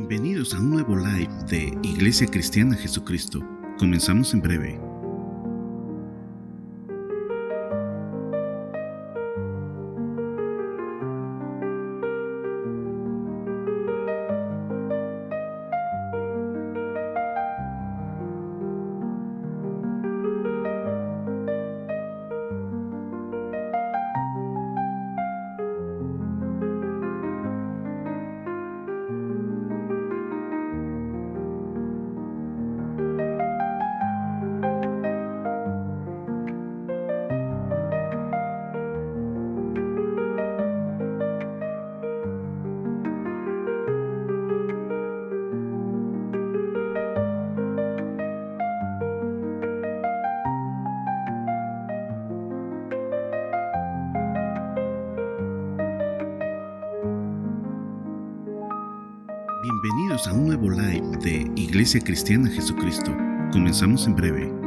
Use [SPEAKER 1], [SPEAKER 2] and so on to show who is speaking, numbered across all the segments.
[SPEAKER 1] Bienvenidos a un nuevo live de Iglesia Cristiana Jesucristo. Comenzamos en breve. Bienvenidos a un nuevo live de Iglesia Cristiana Jesucristo. Comenzamos en breve.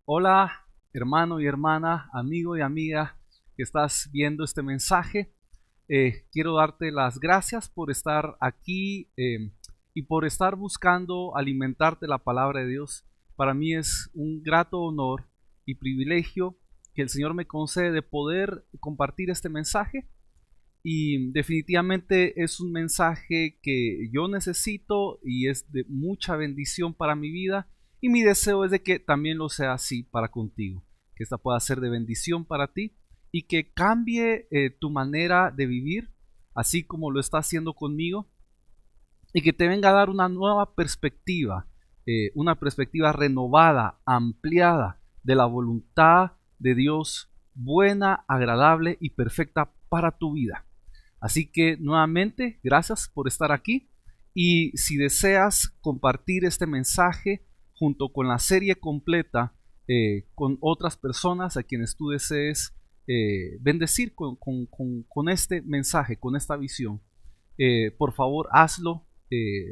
[SPEAKER 2] Hola, hermano y hermana, amigo y amiga que estás viendo este mensaje. Quiero darte las gracias por estar aquí y por estar buscando alimentarte la palabra de Dios. Para mí es un grato honor y privilegio que el Señor me concede de poder compartir este mensaje. Y definitivamente es un mensaje que yo necesito y es de mucha bendición para mi vida. Y mi deseo es de que también lo sea así para contigo, que esta pueda ser de bendición para ti y que cambie tu manera de vivir, así como lo está haciendo conmigo, y que te venga a dar una perspectiva renovada, ampliada de la voluntad de Dios, buena, agradable y perfecta para tu vida. Así que nuevamente, gracias por estar aquí, y si deseas compartir este mensaje junto con la serie completa con otras personas a quienes tú desees bendecir con este mensaje, con esta visión, por favor hazlo.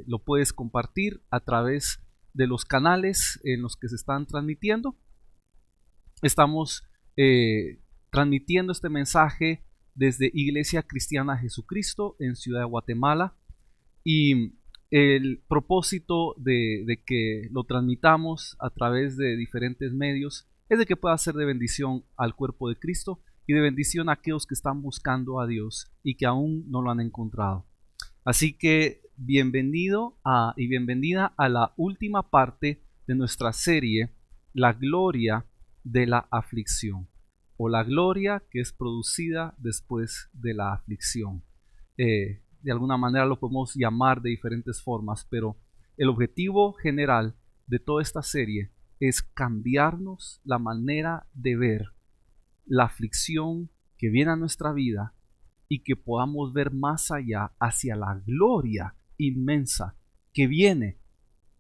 [SPEAKER 2] Lo puedes compartir a través de los canales en los que se están transmitiendo. Estamos transmitiendo este mensaje desde Iglesia Cristiana Jesucristo en Ciudad de Guatemala, y el propósito de que lo transmitamos a través de diferentes medios es de que pueda ser de bendición al cuerpo de Cristo y de bendición a aquellos que están buscando a Dios y que aún no lo han encontrado. Así que bienvenido y bienvenida a la última parte de nuestra serie, La gloria de la aflicción, o la gloria que es producida después de la aflicción. De alguna manera lo podemos llamar de diferentes formas, pero el objetivo general de toda esta serie es cambiarnos la manera de ver la aflicción que viene a nuestra vida y que podamos ver más allá hacia la gloria inmensa que viene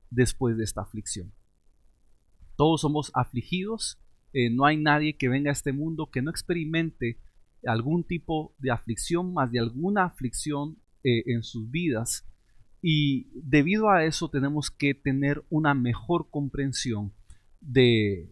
[SPEAKER 2] después de esta aflicción. Todos somos afligidos. No hay nadie que venga a este mundo que no experimente algún tipo de aflicción, más de alguna aflicción en sus vidas. Y debido a eso tenemos que tener una mejor comprensión de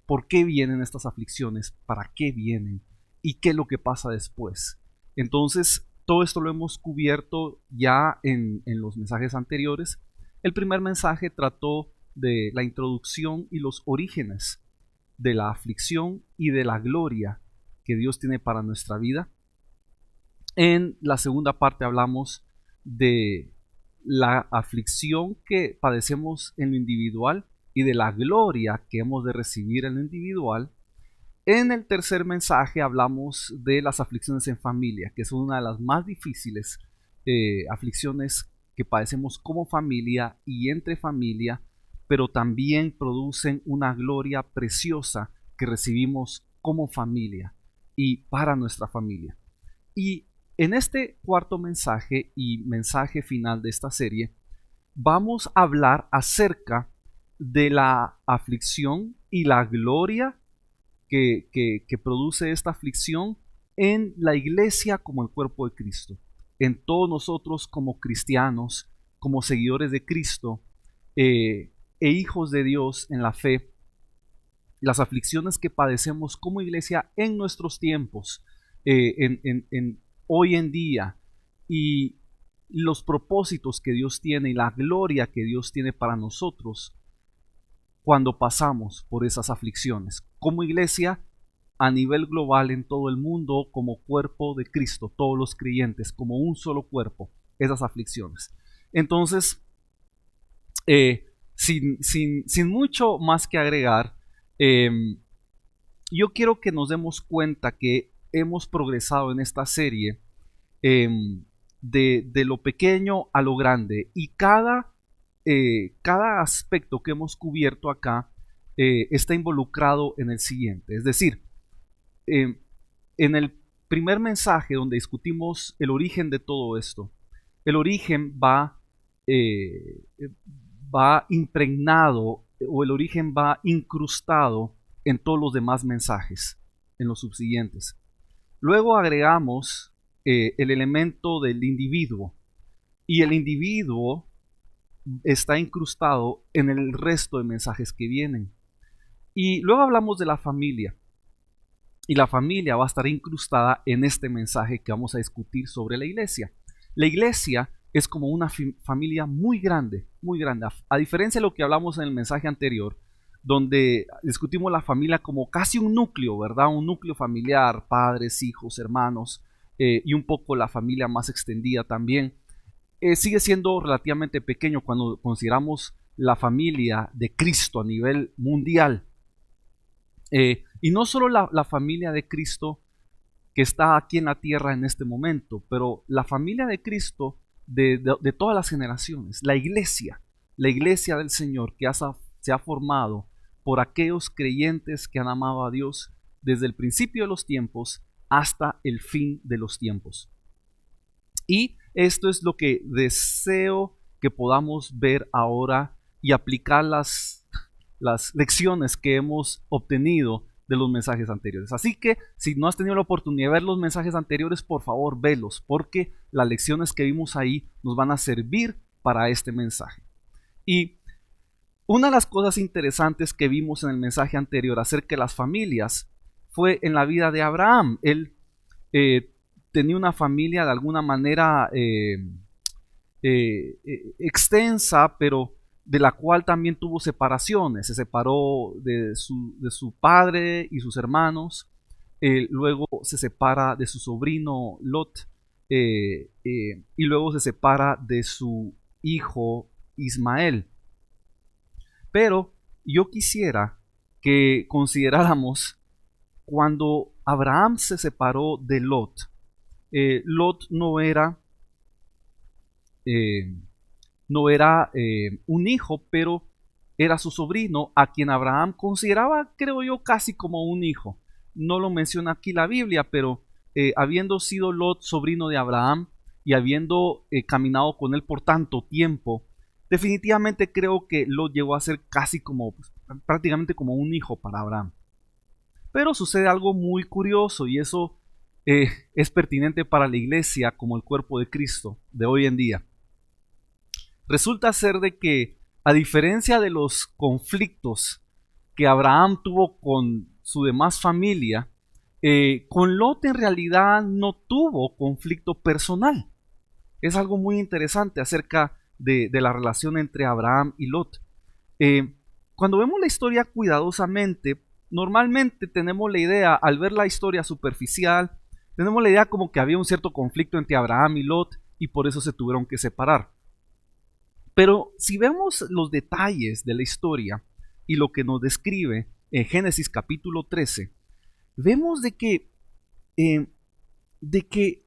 [SPEAKER 2] por qué vienen estas aflicciones, para qué vienen y qué es lo que pasa después. Entonces, todo esto lo hemos cubierto ya en los mensajes anteriores. El primer mensaje trató de la introducción y los orígenes de la aflicción y de la gloria que Dios tiene para nuestra vida. En la segunda parte hablamos de la aflicción que padecemos en lo individual y de la gloria que hemos de recibir en lo individual. En el tercer mensaje hablamos de las aflicciones en familia, que son una de las más difíciles aflicciones que padecemos como familia y entre familia, pero también producen una gloria preciosa que recibimos como familia y para nuestra familia. Y en este cuarto mensaje y mensaje final de esta serie, vamos a hablar acerca de la aflicción y la gloria que produce esta aflicción en la iglesia como el cuerpo de Cristo, en todos nosotros como cristianos, como seguidores de Cristo e hijos de Dios en la fe, las aflicciones que padecemos como iglesia en nuestros tiempos, hoy en día, y los propósitos que Dios tiene y la gloria que Dios tiene para nosotros cuando pasamos por esas aflicciones como iglesia a nivel global en todo el mundo, como cuerpo de Cristo, todos los creyentes como un solo cuerpo, esas aflicciones. Entonces, sin mucho más que agregar, yo quiero que nos demos cuenta que hemos progresado en esta serie de lo pequeño a lo grande, y cada aspecto que hemos cubierto acá está involucrado en el siguiente. Es decir, en el primer mensaje donde discutimos el origen de todo esto, el origen va impregnado, o el origen va incrustado en todos los demás mensajes, en los subsiguientes. Luego agregamos el elemento del individuo, y el individuo está incrustado en el resto de mensajes que vienen. Y luego hablamos de la familia, y la familia va a estar incrustada en este mensaje que vamos a discutir sobre la iglesia. La iglesia es como una familia muy grande, muy grande. A diferencia de lo que hablamos en el mensaje anterior, donde discutimos la familia como casi un núcleo, ¿verdad? Un núcleo familiar, padres, hijos, hermanos, y un poco la familia más extendida también. Sigue siendo relativamente pequeño cuando consideramos la familia de Cristo a nivel mundial. Y no solo la familia de Cristo que está aquí en la tierra en este momento, pero la familia de Cristo de todas las generaciones, la iglesia del Señor que se ha formado por aquellos creyentes que han amado a Dios desde el principio de los tiempos hasta el fin de los tiempos. Y esto es lo que deseo que podamos ver ahora y aplicar las lecciones que hemos obtenido de los mensajes anteriores. Así que si no has tenido la oportunidad de ver los mensajes anteriores, por favor velos, porque las lecciones que vimos ahí nos van a servir para este mensaje. Y una de las cosas interesantes que vimos en el mensaje anterior acerca de las familias fue en la vida de Abraham. Él tenía una familia de alguna manera extensa, pero de la cual también tuvo separaciones. Se separó de su padre y sus hermanos, luego se separa de su sobrino Lot, y luego se separa de su hijo Ismael. Pero yo quisiera que consideráramos cuando Abraham se separó de Lot. Lot no era un hijo, pero era su sobrino, a quien Abraham consideraba, creo yo, casi como un hijo. No lo menciona aquí la Biblia, pero habiendo sido Lot sobrino de Abraham y habiendo caminado con él por tanto tiempo, definitivamente creo que Lot llegó a ser casi como, prácticamente como un hijo para Abraham. Pero sucede algo muy curioso, y eso es pertinente para la iglesia como el cuerpo de Cristo de hoy en día. Resulta ser de que, a diferencia de los conflictos que Abraham tuvo con su demás familia, con Lot en realidad no tuvo conflicto personal. Es algo muy interesante acerca de la relación entre Abraham y Lot. Cuando vemos la historia cuidadosamente, normalmente tenemos la idea, al ver la historia superficial, tenemos la idea como que había un cierto conflicto entre Abraham y Lot y por eso se tuvieron que separar. Pero si vemos los detalles de la historia y lo que nos describe en Génesis capítulo 13, vemos eh, de que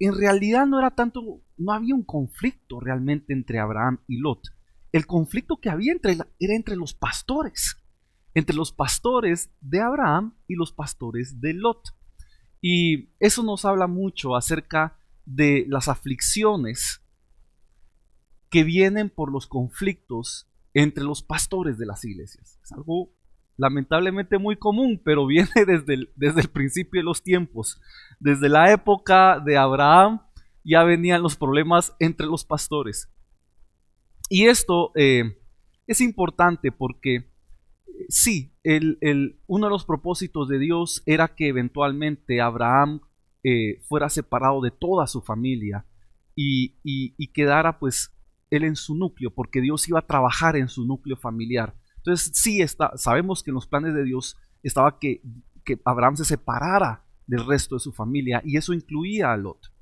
[SPEAKER 2] en realidad no era tanto, no había un conflicto realmente entre Abraham y Lot. El conflicto que había era entre los pastores de Abraham y los pastores de Lot. Y eso nos habla mucho acerca de las aflicciones que vienen por los conflictos entre los pastores de las iglesias. Es algo lamentablemente muy común, pero viene desde el principio de los tiempos. Desde la época de Abraham ya venían los problemas entre los pastores. Y esto es importante porque sí, uno de los propósitos de Dios era que eventualmente Abraham fuera separado de toda su familia y quedara pues él en su núcleo, porque Dios iba a trabajar en su núcleo familiar. Entonces sí, sabemos que en los planes de Dios estaba que Abraham se separara del resto de su familia y eso incluía a Lot.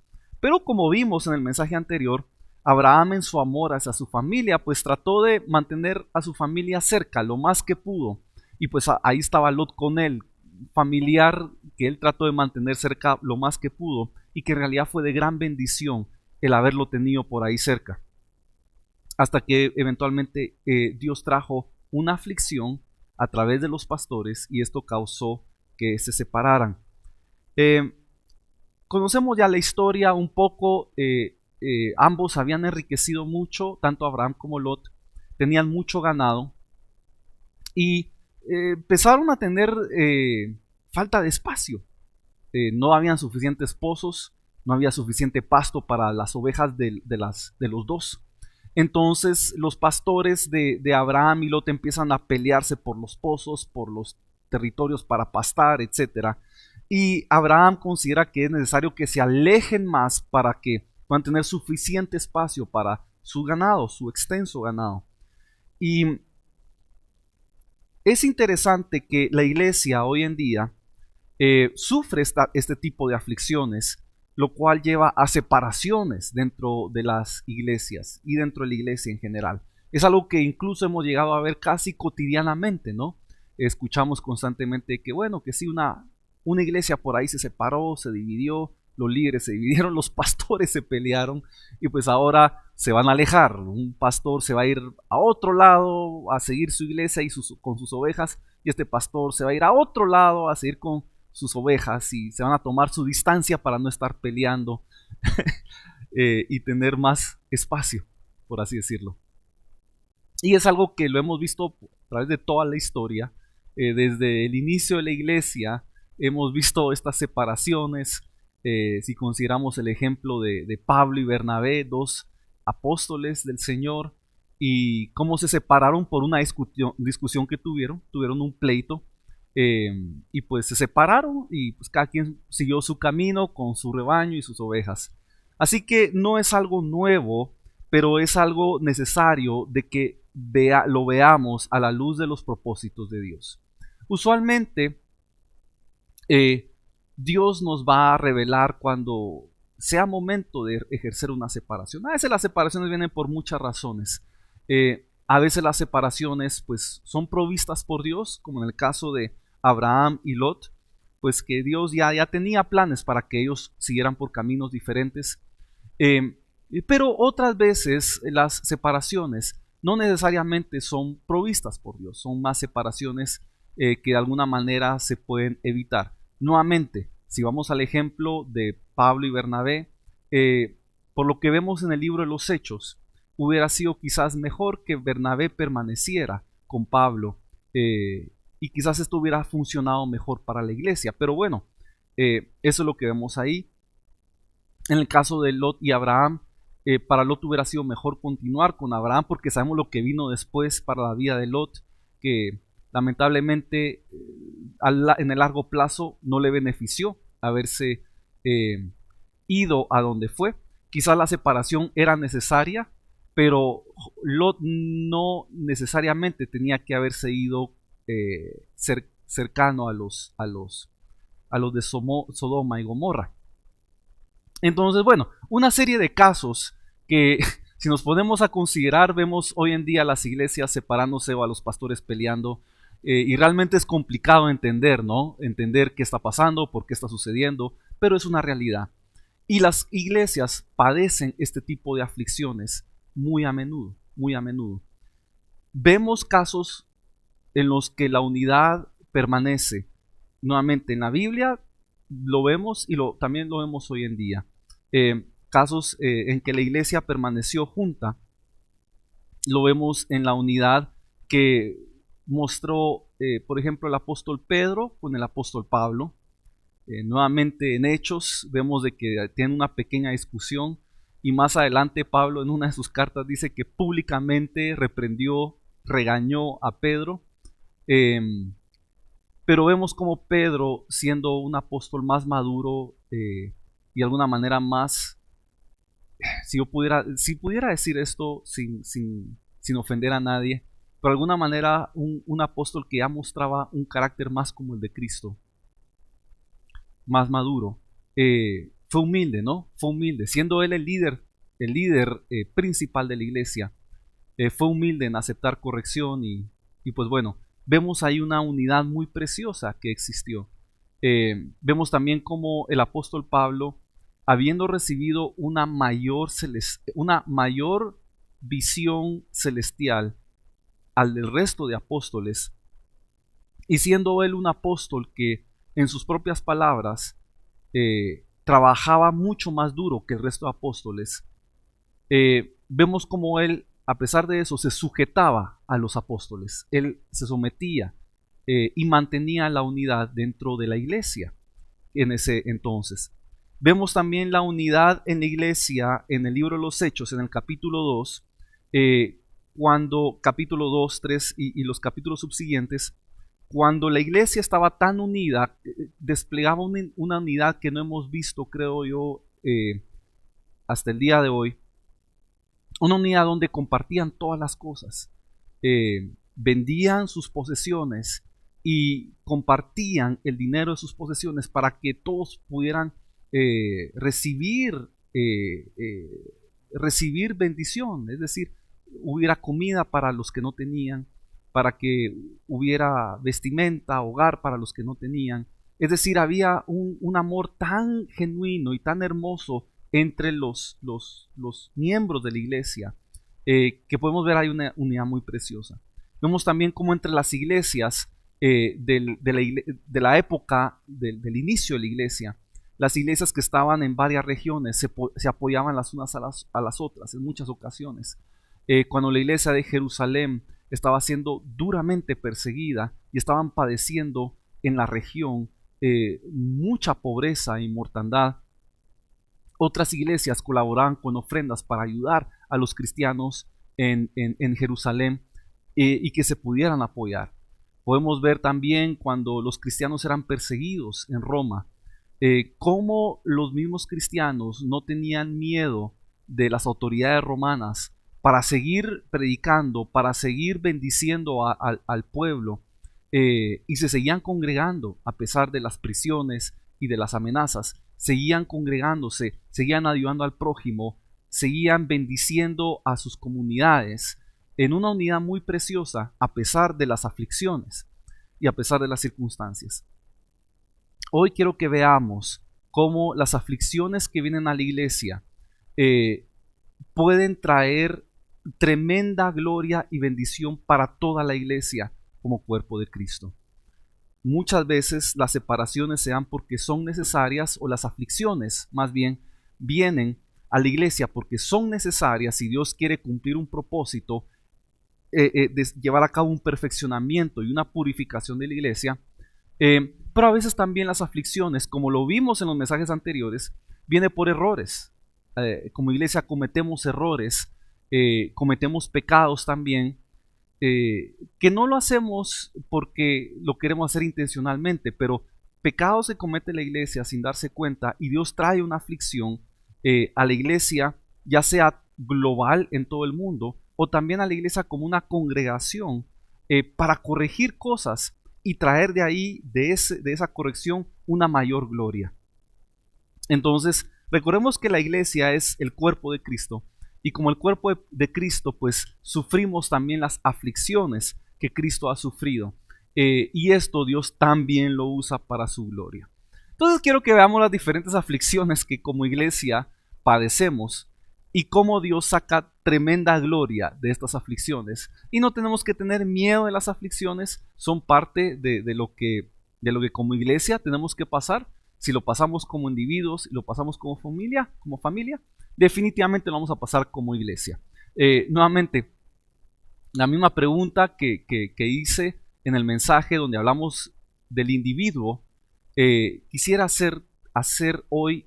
[SPEAKER 2] Pero como vimos en el mensaje anterior, Abraham en su amor hacia su familia, pues trató de mantener a su familia cerca lo más que pudo. Y pues ahí estaba Lot con él, familiar que él trató de mantener cerca lo más que pudo y que en realidad fue de gran bendición el haberlo tenido por ahí cerca. Hasta que eventualmente Dios trajo una aflicción a través de los pastores y esto causó que se separaran. Conocemos ya la historia un poco. Ambos habían enriquecido mucho, tanto Abraham como Lot, tenían mucho ganado y empezaron a tener falta de espacio. No habían suficientes pozos, no había suficiente pasto para las ovejas de los dos. Entonces los pastores de Abraham y Lot empiezan a pelearse por los pozos, por los territorios para pastar, etc. Y Abraham considera que es necesario que se alejen más para que puedan tener suficiente espacio para su ganado, su extenso ganado. Y es interesante que la iglesia hoy en día sufre este tipo de aflicciones, lo cual lleva a separaciones dentro de las iglesias y dentro de la iglesia en general. Es algo que incluso hemos llegado a ver casi cotidianamente, ¿no? Escuchamos constantemente que, bueno, que sí, una iglesia por ahí se separó, se dividió, los líderes se dividieron, los pastores se pelearon y pues ahora se van a alejar. Un pastor se va a ir a otro lado a seguir su iglesia y con sus ovejas y este pastor se va a ir a otro lado a seguir con sus ovejas y se van a tomar su distancia para no estar peleando y tener más espacio, por así decirlo. Y es algo que lo hemos visto a través de toda la historia. Desde el inicio de la iglesia hemos visto estas separaciones. Si consideramos el ejemplo de Pablo y Bernabé, dos apóstoles del Señor, y cómo se separaron por una discusión que tuvieron un pleito, y pues se separaron y pues cada quien siguió su camino con su rebaño y sus ovejas. Así que no es algo nuevo, pero es algo necesario de que lo veamos a la luz de los propósitos de Dios. Usualmente Dios nos va a revelar cuando sea momento de ejercer una separación. A veces las separaciones vienen por muchas razones. A veces las separaciones pues son provistas por Dios, como en el caso de Abraham y Lot, pues que Dios ya tenía planes para que ellos siguieran por caminos diferentes. Pero otras veces las separaciones no necesariamente son provistas por Dios, son más separaciones que de alguna manera se pueden evitar. Nuevamente, si vamos al ejemplo de Pablo y Bernabé, por lo que vemos en el libro de los Hechos, hubiera sido quizás mejor que Bernabé permaneciera con Pablo y quizás esto hubiera funcionado mejor para la iglesia. Pero bueno, eso es lo que vemos ahí. En el caso de Lot y Abraham, para Lot hubiera sido mejor continuar con Abraham porque sabemos lo que vino después para la vida de Lot, que Lamentablemente, en el largo plazo no le benefició haberse ido a donde fue. Quizás la separación era necesaria, pero Lot no necesariamente tenía que haberse ido cercano a los de Sodoma y Gomorra. Entonces, bueno, una serie de casos que si nos ponemos a considerar, vemos hoy en día las iglesias separándose o a los pastores peleando, y realmente es complicado entender, ¿no? Entender qué está pasando, por qué está sucediendo, pero es una realidad. Y las iglesias padecen este tipo de aflicciones muy a menudo, muy a menudo. Vemos casos en los que la unidad permanece. Nuevamente, en la Biblia lo vemos y también lo vemos hoy en día. Casos en que la iglesia permaneció junta, lo vemos en la unidad que mostró, por ejemplo, el apóstol Pedro con el apóstol Pablo. Nuevamente en Hechos vemos de que tienen una pequeña discusión y más adelante Pablo en una de sus cartas dice que públicamente reprendió, regañó a Pedro. Pero vemos como Pedro, siendo un apóstol más maduro y de alguna manera más, si pudiera decir esto sin ofender a nadie, pero de alguna manera un apóstol que ya mostraba un carácter más como el de Cristo, más maduro, fue humilde, ¿no? Fue humilde, siendo él el líder principal de la iglesia, fue humilde en aceptar corrección y pues bueno, vemos ahí una unidad muy preciosa que existió. Vemos también como el apóstol Pablo, habiendo recibido una mayor visión celestial al del resto de apóstoles, y siendo él un apóstol que en sus propias palabras trabajaba mucho más duro que el resto de apóstoles, vemos como él, a pesar de eso, se sujetaba a los apóstoles. Él se sometía y mantenía la unidad dentro de la iglesia en ese entonces. Vemos también la unidad en la iglesia en el libro de los Hechos, en el capítulo 2, cuando capítulo 2, 3 y los capítulos subsiguientes, cuando la iglesia estaba tan unida, desplegaba una unidad que no hemos visto, creo yo, hasta el día de hoy. Una unidad donde compartían todas las cosas, vendían sus posesiones y compartían el dinero de sus posesiones para que todos pudieran recibir bendición, es decir, hubiera comida para los que no tenían, para que hubiera vestimenta, hogar para los que no tenían. Es decir, había un amor tan genuino y tan hermoso entre los miembros de la iglesia, que podemos ver ahí una unidad muy preciosa. Vemos también como entre las iglesias de la época del inicio de la iglesia, las iglesias que estaban en varias regiones se apoyaban las unas a las otras en muchas ocasiones. Cuando la iglesia de Jerusalén estaba siendo duramente perseguida y estaban padeciendo en la región mucha pobreza y mortandad, otras iglesias colaboraban con ofrendas para ayudar a los cristianos en Jerusalén y que se pudieran apoyar. Podemos ver también cuando los cristianos eran perseguidos en Roma, cómo los mismos cristianos no tenían miedo de las autoridades romanas para seguir predicando, para seguir bendiciendo al pueblo, y se seguían congregando a pesar de las prisiones y de las amenazas. Seguían congregándose, seguían ayudando al prójimo, seguían bendiciendo a sus comunidades en una unidad muy preciosa a pesar de las aflicciones y a pesar de las circunstancias. Hoy quiero que veamos cómo las aflicciones que vienen a la iglesia pueden traer tremenda gloria y bendición para toda la iglesia como cuerpo de Cristo. Muchas veces las separaciones se dan porque son necesarias, o las aflicciones más bien vienen a la iglesia porque son necesarias y Dios quiere cumplir un propósito, de llevar a cabo un perfeccionamiento y una purificación de la iglesia. Pero a veces también las aflicciones, como lo vimos en los mensajes anteriores, viene por errores. Como iglesia cometemos errores, cometemos pecados también, que no lo hacemos porque lo queremos hacer intencionalmente, pero pecado se comete en la iglesia sin darse cuenta y Dios trae una aflicción a la iglesia, ya sea global en todo el mundo o también a la iglesia como una congregación para corregir cosas y traer de ahí, de esa corrección, una mayor gloria. Entonces, recordemos que la iglesia es el cuerpo de Cristo y como el cuerpo de Cristo, pues sufrimos también las aflicciones que Cristo ha sufrido. Y esto Dios también lo usa para su gloria. Entonces quiero que veamos las diferentes aflicciones que como iglesia padecemos y cómo Dios saca tremenda gloria de estas aflicciones. Y no tenemos que tener miedo de las aflicciones, son parte de lo que como iglesia tenemos que pasar. Si lo pasamos como individuos y lo pasamos como familia, definitivamente lo vamos a pasar como iglesia. Nuevamente, la misma pregunta que hice en el mensaje donde hablamos del individuo, quisiera hacer hoy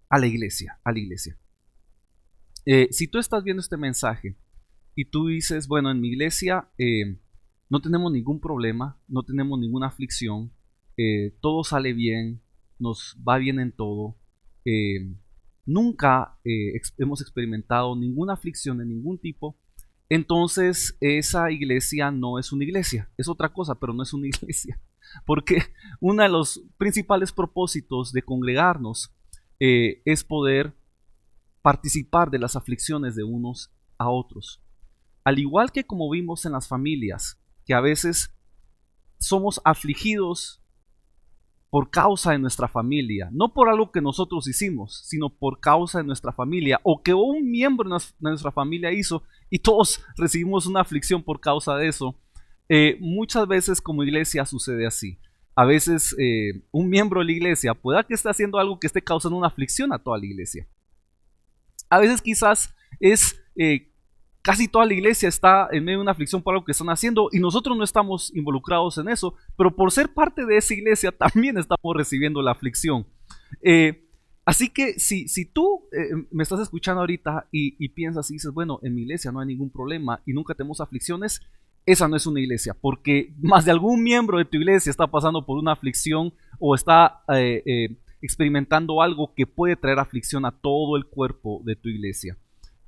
[SPEAKER 2] a la iglesia. Si tú estás viendo este mensaje y tú dices, bueno, en mi iglesia no tenemos ningún problema, no tenemos ninguna aflicción, todo sale bien, nos va bien en todo, nunca hemos experimentado ninguna aflicción de ningún tipo, entonces esa iglesia no es una iglesia, es otra cosa, pero no es una iglesia, porque uno de los principales propósitos de congregarnos es poder participar de las aflicciones de unos a otros. Al igual que como vimos en las familias, que a veces somos afligidos por causa de nuestra familia, no por algo que nosotros hicimos, sino por causa de nuestra familia, o que un miembro de nuestra familia hizo y todos recibimos una aflicción por causa de eso. Muchas veces como iglesia sucede así. A veces un miembro de la iglesia pueda que esté haciendo algo que esté causando una aflicción a toda la iglesia. A veces quizás es casi toda la iglesia está en medio de una aflicción por algo que están haciendo y nosotros no estamos involucrados en eso, pero por ser parte de esa iglesia también estamos recibiendo la aflicción. Así que si tú me estás escuchando ahorita y piensas y dices, bueno, en mi iglesia no hay ningún problema y nunca tenemos aflicciones, esa no es una iglesia, porque más de algún miembro de tu iglesia está pasando por una aflicción o está experimentando algo que puede traer aflicción a todo el cuerpo de tu iglesia.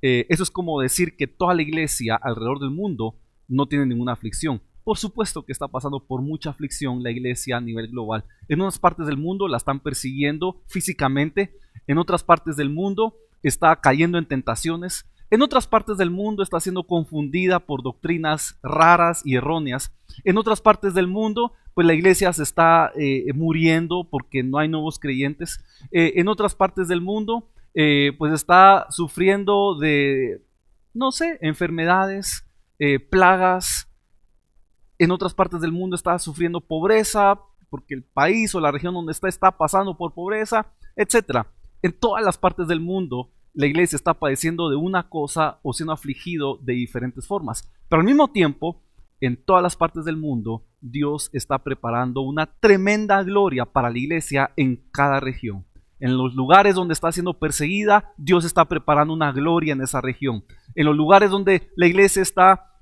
[SPEAKER 2] Eso es como decir que toda la iglesia alrededor del mundo no tiene ninguna aflicción. Por supuesto que está pasando por mucha aflicción la iglesia a nivel global. En unas partes del mundo la están persiguiendo físicamente, en otras partes del mundo está cayendo en tentaciones, en otras partes del mundo está siendo confundida por doctrinas raras y erróneas, en otras partes del mundo pues la iglesia se está muriendo porque no hay nuevos creyentes, en otras partes del mundo pues está sufriendo de, no sé, enfermedades, plagas. En otras partes del mundo está sufriendo pobreza porque el país o la región donde está pasando por pobreza, etc. En todas las partes del mundo la iglesia está padeciendo de una cosa o siendo afligido de diferentes formas. Pero al mismo tiempo, en todas las partes del mundo, Dios está preparando una tremenda gloria para la iglesia en cada región. En los lugares donde está siendo perseguida, Dios está preparando una gloria en esa región. En los lugares donde la iglesia está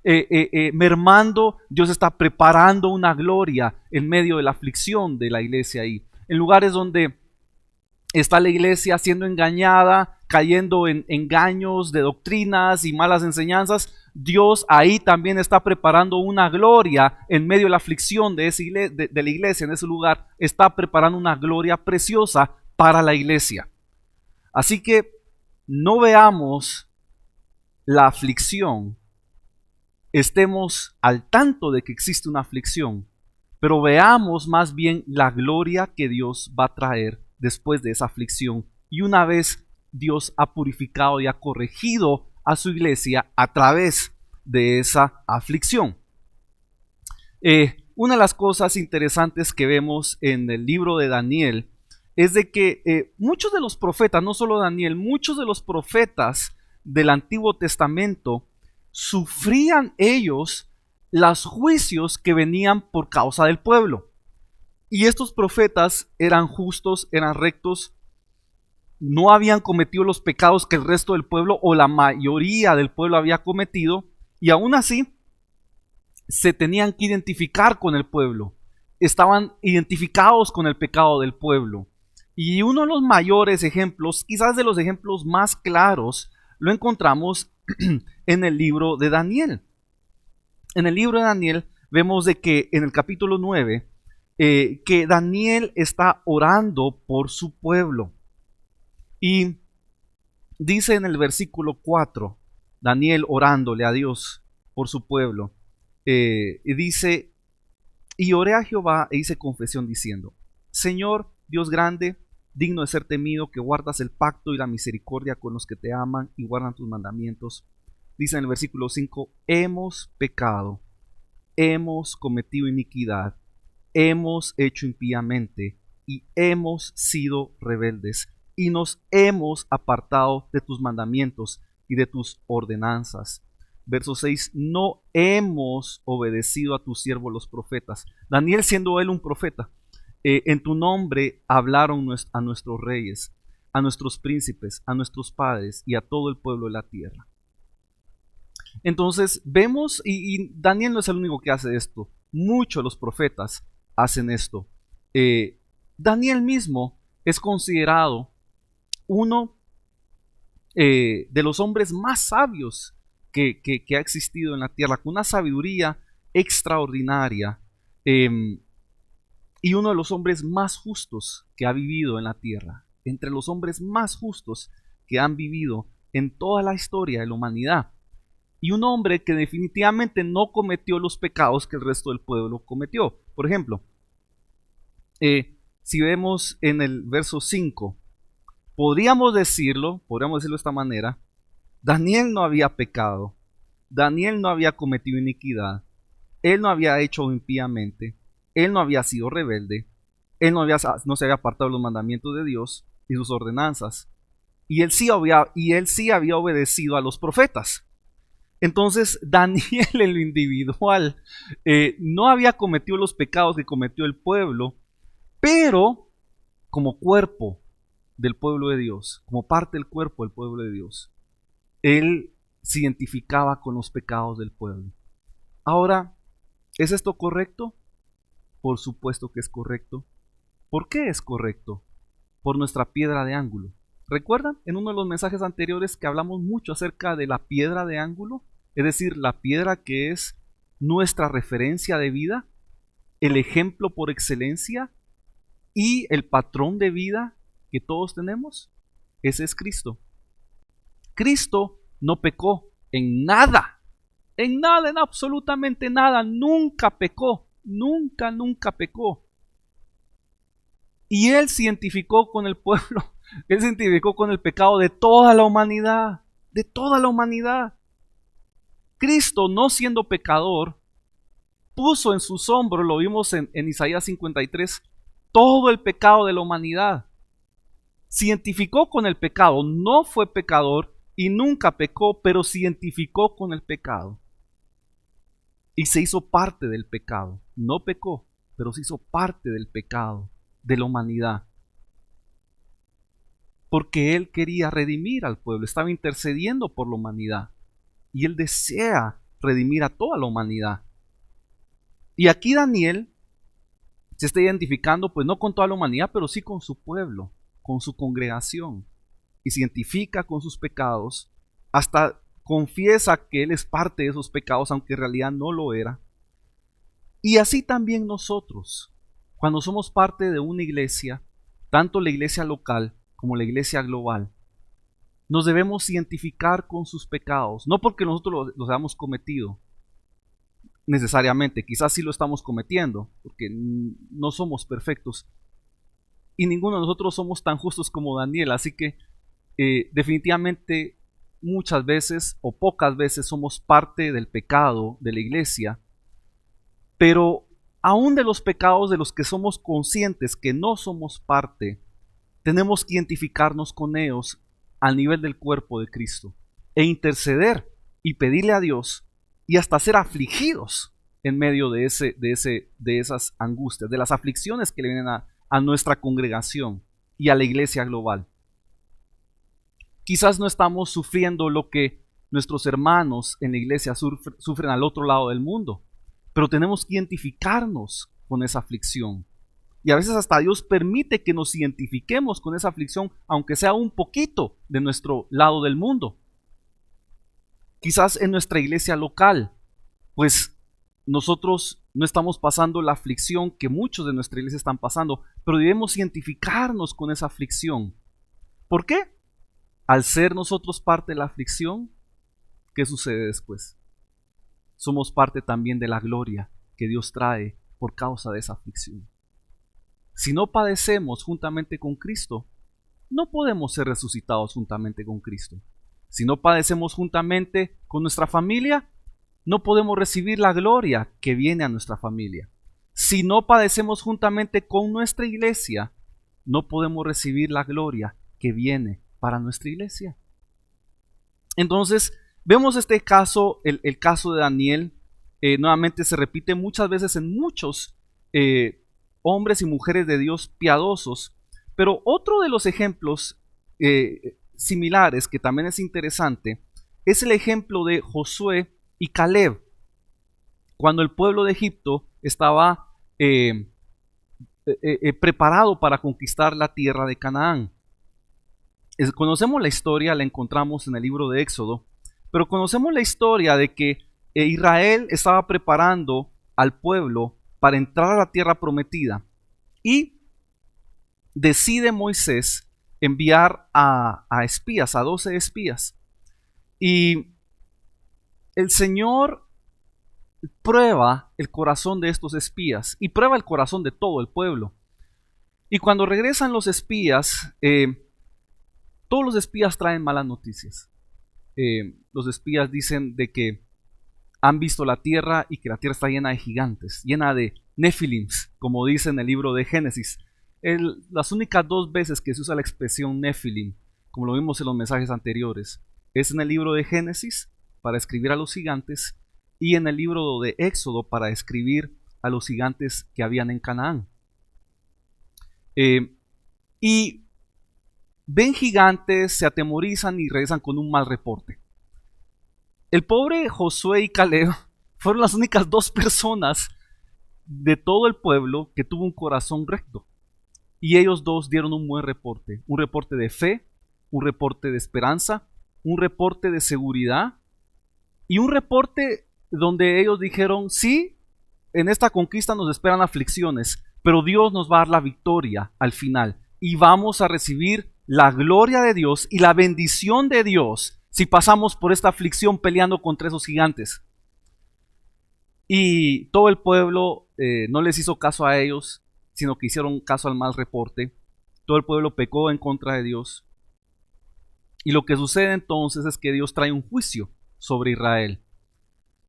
[SPEAKER 2] mermando, Dios está preparando una gloria en medio de la aflicción de la iglesia ahí. En lugares donde está la iglesia siendo engañada, cayendo en engaños de doctrinas y malas enseñanzas, Dios ahí también está preparando una gloria en medio de la aflicción de la iglesia en ese lugar. Está preparando una gloria preciosa para la iglesia. Así que no veamos la aflicción, estemos al tanto de que existe una aflicción, pero veamos más bien la gloria que Dios va a traer después de esa aflicción. Y una vez Dios ha purificado y ha corregido a su iglesia a través de esa aflicción. Una de las cosas interesantes que vemos en el libro de Daniel es de que muchos de los profetas, no solo Daniel, muchos de los profetas del Antiguo Testamento sufrían ellos los juicios que venían por causa del pueblo. Y estos profetas eran justos, eran rectos, no habían cometido los pecados que el resto del pueblo o la mayoría del pueblo había cometido, Y aún así, se tenían que identificar con el pueblo. Estaban identificados con el pecado del pueblo. Y uno de los mayores ejemplos, quizás de los ejemplos más claros, lo encontramos en el libro de Daniel. En el libro de Daniel vemos de que en el capítulo 9, que Daniel está orando por su pueblo. Y dice en el versículo 4, Daniel orándole a Dios por su pueblo, y dice, y oré a Jehová e hice confesión diciendo, Señor, Dios grande, digno de ser temido, que guardas el pacto y la misericordia con los que te aman y guardan tus mandamientos. Dice en el versículo 5, hemos pecado, hemos cometido iniquidad, hemos hecho impíamente y hemos sido rebeldes y nos hemos apartado de tus mandamientos y de tus ordenanzas. Verso 6, no hemos obedecido a tus siervos los profetas. Daniel, siendo él un profeta, en tu nombre hablaron a nuestros reyes, a nuestros príncipes, a nuestros padres y a todo el pueblo de la tierra. Entonces vemos, y Daniel no es el único que hace esto, muchos de los profetas hacen esto. Daniel mismo es considerado uno de los hombres más sabios que ha existido en la tierra, con una sabiduría extraordinaria, y uno de los hombres más justos que ha vivido en la tierra, entre los hombres más justos que han vivido en toda la historia de la humanidad, y un hombre que definitivamente no cometió los pecados que el resto del pueblo cometió. Por ejemplo, si vemos en el verso 5, podríamos decirlo de esta manera, Daniel no había pecado, Daniel no había cometido iniquidad, él no había hecho impíamente, él no había sido rebelde, él no se había apartado de los mandamientos de Dios y sus ordenanzas, y él sí había obedecido a los profetas. Entonces Daniel en lo individual no había cometido los pecados que cometió el pueblo, pero como cuerpo del pueblo de Dios, como parte del cuerpo del pueblo de Dios, él se identificaba con los pecados del pueblo. Ahora, ¿es esto correcto? Por supuesto que es correcto. ¿Por qué es correcto? Por nuestra piedra de ángulo. ¿Recuerdan en uno de los mensajes anteriores que hablamos mucho acerca de la piedra de ángulo? Es decir, la piedra que es nuestra referencia de vida, el ejemplo por excelencia y el patrón de vida que todos tenemos. Ese es Cristo. Cristo no pecó en nada, en absolutamente nada, nunca pecó, nunca pecó. Y Él se identificó con el pueblo, Él se identificó con el pecado de toda la humanidad, de toda la humanidad. Cristo, no siendo pecador, puso en sus hombros, lo vimos en Isaías 53, todo el pecado de la humanidad. Se identificó con el pecado, no fue pecador y nunca pecó, pero se identificó con el pecado. Y se hizo parte del pecado. No pecó, pero se hizo parte del pecado de la humanidad. Porque Él quería redimir al pueblo, estaba intercediendo por la humanidad. Y Él desea redimir a toda la humanidad. Y aquí Daniel se está identificando, pues no con toda la humanidad, pero sí con su pueblo, con su congregación. Y se identifica con sus pecados, hasta confiesa que Él es parte de esos pecados, aunque en realidad no lo era. Y así también nosotros, cuando somos parte de una iglesia, tanto la iglesia local como la iglesia global, nos debemos identificar con sus pecados, no porque nosotros los hayamos cometido necesariamente, quizás sí lo estamos cometiendo, porque no somos perfectos, y ninguno de nosotros somos tan justos como Daniel, así que definitivamente muchas veces o pocas veces somos parte del pecado de la iglesia, pero aún de los pecados de los que somos conscientes que no somos parte, tenemos que identificarnos con ellos al nivel del cuerpo de Cristo e interceder y pedirle a Dios y hasta ser afligidos en medio de esas angustias, de las aflicciones que le vienen a nuestra congregación y a la iglesia global. Quizás no estamos sufriendo lo que nuestros hermanos en la iglesia sufren al otro lado del mundo, pero tenemos que identificarnos con esa aflicción. Y a veces hasta Dios permite que nos identifiquemos con esa aflicción, aunque sea un poquito de nuestro lado del mundo. Quizás en nuestra iglesia local, pues nosotros no estamos pasando la aflicción que muchos de nuestra iglesia están pasando, pero debemos identificarnos con esa aflicción. ¿Por qué? Al ser nosotros parte de la aflicción, ¿qué sucede después? Somos parte también de la gloria que Dios trae por causa de esa aflicción. Si no padecemos juntamente con Cristo, no podemos ser resucitados juntamente con Cristo. Si no padecemos juntamente con nuestra familia, no podemos recibir la gloria que viene a nuestra familia. Si no padecemos juntamente con nuestra iglesia, no podemos recibir la gloria que viene para nuestra iglesia. Entonces, vemos este caso, el caso de Daniel, nuevamente se repite muchas veces en muchos hombres y mujeres de Dios piadosos, pero otro de los ejemplos similares que también es interesante es el ejemplo de Josué y Caleb, cuando el pueblo de Egipto estaba preparado para conquistar la tierra de Canaán. Conocemos la historia, la encontramos en el libro de Éxodo, pero conocemos la historia de que Israel estaba preparando al pueblo para entrar a la tierra prometida y decide Moisés enviar a espías, a 12 espías. Y el Señor prueba el corazón de estos espías y prueba el corazón de todo el pueblo. Y cuando regresan los espías, todos los espías traen malas noticias. Los espías dicen de que han visto la tierra y que la tierra está llena de gigantes, llena de Nefilims, como dice en el libro de Génesis. Las únicas 2 veces que se usa la expresión Nefilim, como lo vimos en los mensajes anteriores, es en el libro de Génesis para escribir a los gigantes y en el libro de Éxodo para describir a los gigantes que habían en Canaán. Y ven gigantes, se atemorizan y regresan con un mal reporte. El pobre Josué y Caleb fueron las únicas 2 personas de todo el pueblo que tuvo un corazón recto. Y ellos 2 dieron un buen reporte. Un reporte de fe, un reporte de esperanza, un reporte de seguridad y un reporte donde ellos dijeron, sí, en esta conquista nos esperan aflicciones, pero Dios nos va a dar la victoria al final y vamos a recibir la gloria de Dios y la bendición de Dios si pasamos por esta aflicción peleando contra esos gigantes. Y todo el pueblo no les hizo caso a ellos, sino que hicieron caso al mal reporte. Todo el pueblo pecó en contra de Dios. Y lo que sucede entonces es que Dios trae un juicio sobre Israel.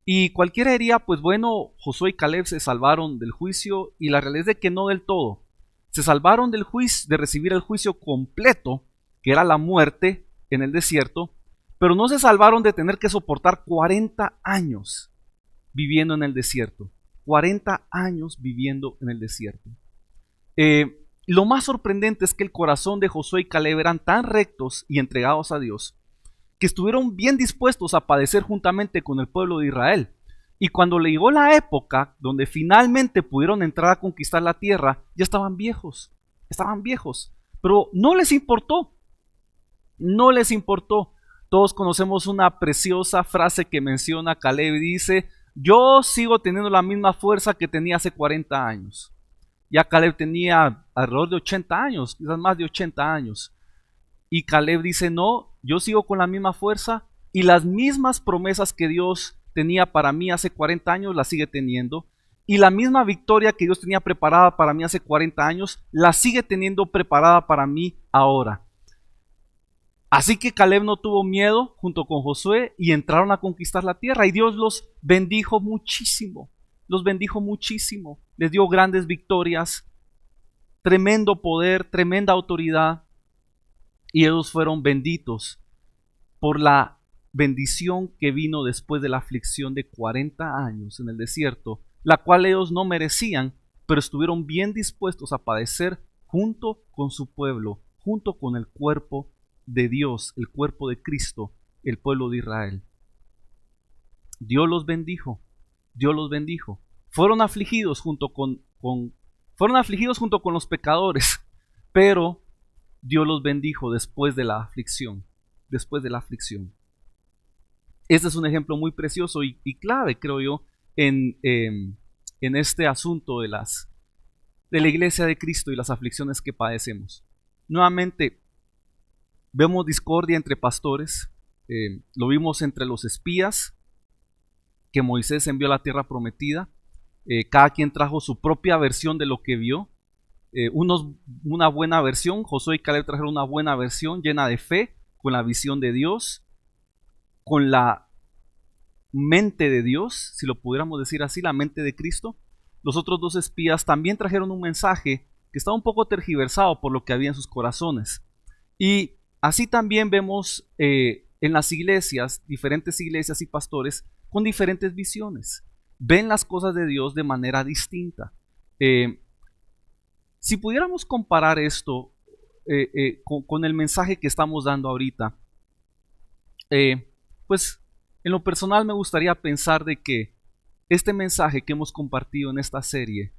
[SPEAKER 2] Y cualquiera diría, pues bueno, Josué y Caleb se salvaron del juicio, y la realidad es de que no del todo. Se salvaron del juicio, de recibir el juicio completo, que era la muerte en el desierto, pero no se salvaron de tener que soportar 40 años viviendo en el desierto. 40 años viviendo en el desierto. Lo más sorprendente es que el corazón de Josué y Caleb eran tan rectos y entregados a Dios que estuvieron bien dispuestos a padecer juntamente con el pueblo de Israel. Y cuando le llegó la época donde finalmente pudieron entrar a conquistar la tierra, ya estaban viejos, pero no les importó, no les importó. Todos conocemos una preciosa frase que menciona Caleb y dice, yo sigo teniendo la misma fuerza que tenía hace 40 años. Ya Caleb tenía alrededor de 80 años, quizás más de 80 años. Y Caleb dice, no, yo sigo con la misma fuerza y las mismas promesas que Dios tenía para mí hace 40 años las sigue teniendo. Y la misma victoria que Dios tenía preparada para mí hace 40 años, la sigue teniendo preparada para mí ahora. Así que Caleb no tuvo miedo junto con Josué y entraron a conquistar la tierra. Y Dios los bendijo muchísimo, les dio grandes victorias, tremendo poder, tremenda autoridad. Y ellos fueron benditos por la bendición que vino después de la aflicción de 40 años en el desierto, la cual ellos no merecían, pero estuvieron bien dispuestos a padecer junto con su pueblo, junto con el cuerpo de Dios, el cuerpo de Cristo, el pueblo de Israel. Dios los bendijo, Dios los bendijo. Fueron afligidos fueron afligidos junto con los pecadores, pero Dios los bendijo después de la aflicción, después de la aflicción. Este es un ejemplo muy precioso y clave, creo yo, en este asunto de la iglesia de Cristo y las aflicciones que padecemos. Nuevamente, vemos discordia entre pastores, lo vimos entre los espías que Moisés envió a la tierra prometida. Cada quien trajo su propia versión de lo que vio. Unos una buena versión, Josué y Caleb trajeron una buena versión llena de fe, con la visión de Dios, con la mente de Dios, si lo pudiéramos decir así, la mente de Cristo. Los otros dos espías también trajeron un mensaje que estaba un poco tergiversado por lo que había en sus corazones. Y así también vemos en las iglesias, diferentes iglesias y pastores con diferentes visiones. Ven las cosas de Dios de manera distinta. Si pudiéramos comparar esto con el mensaje que estamos dando ahorita, pues en lo personal me gustaría pensar de que este mensaje que hemos compartido en esta serie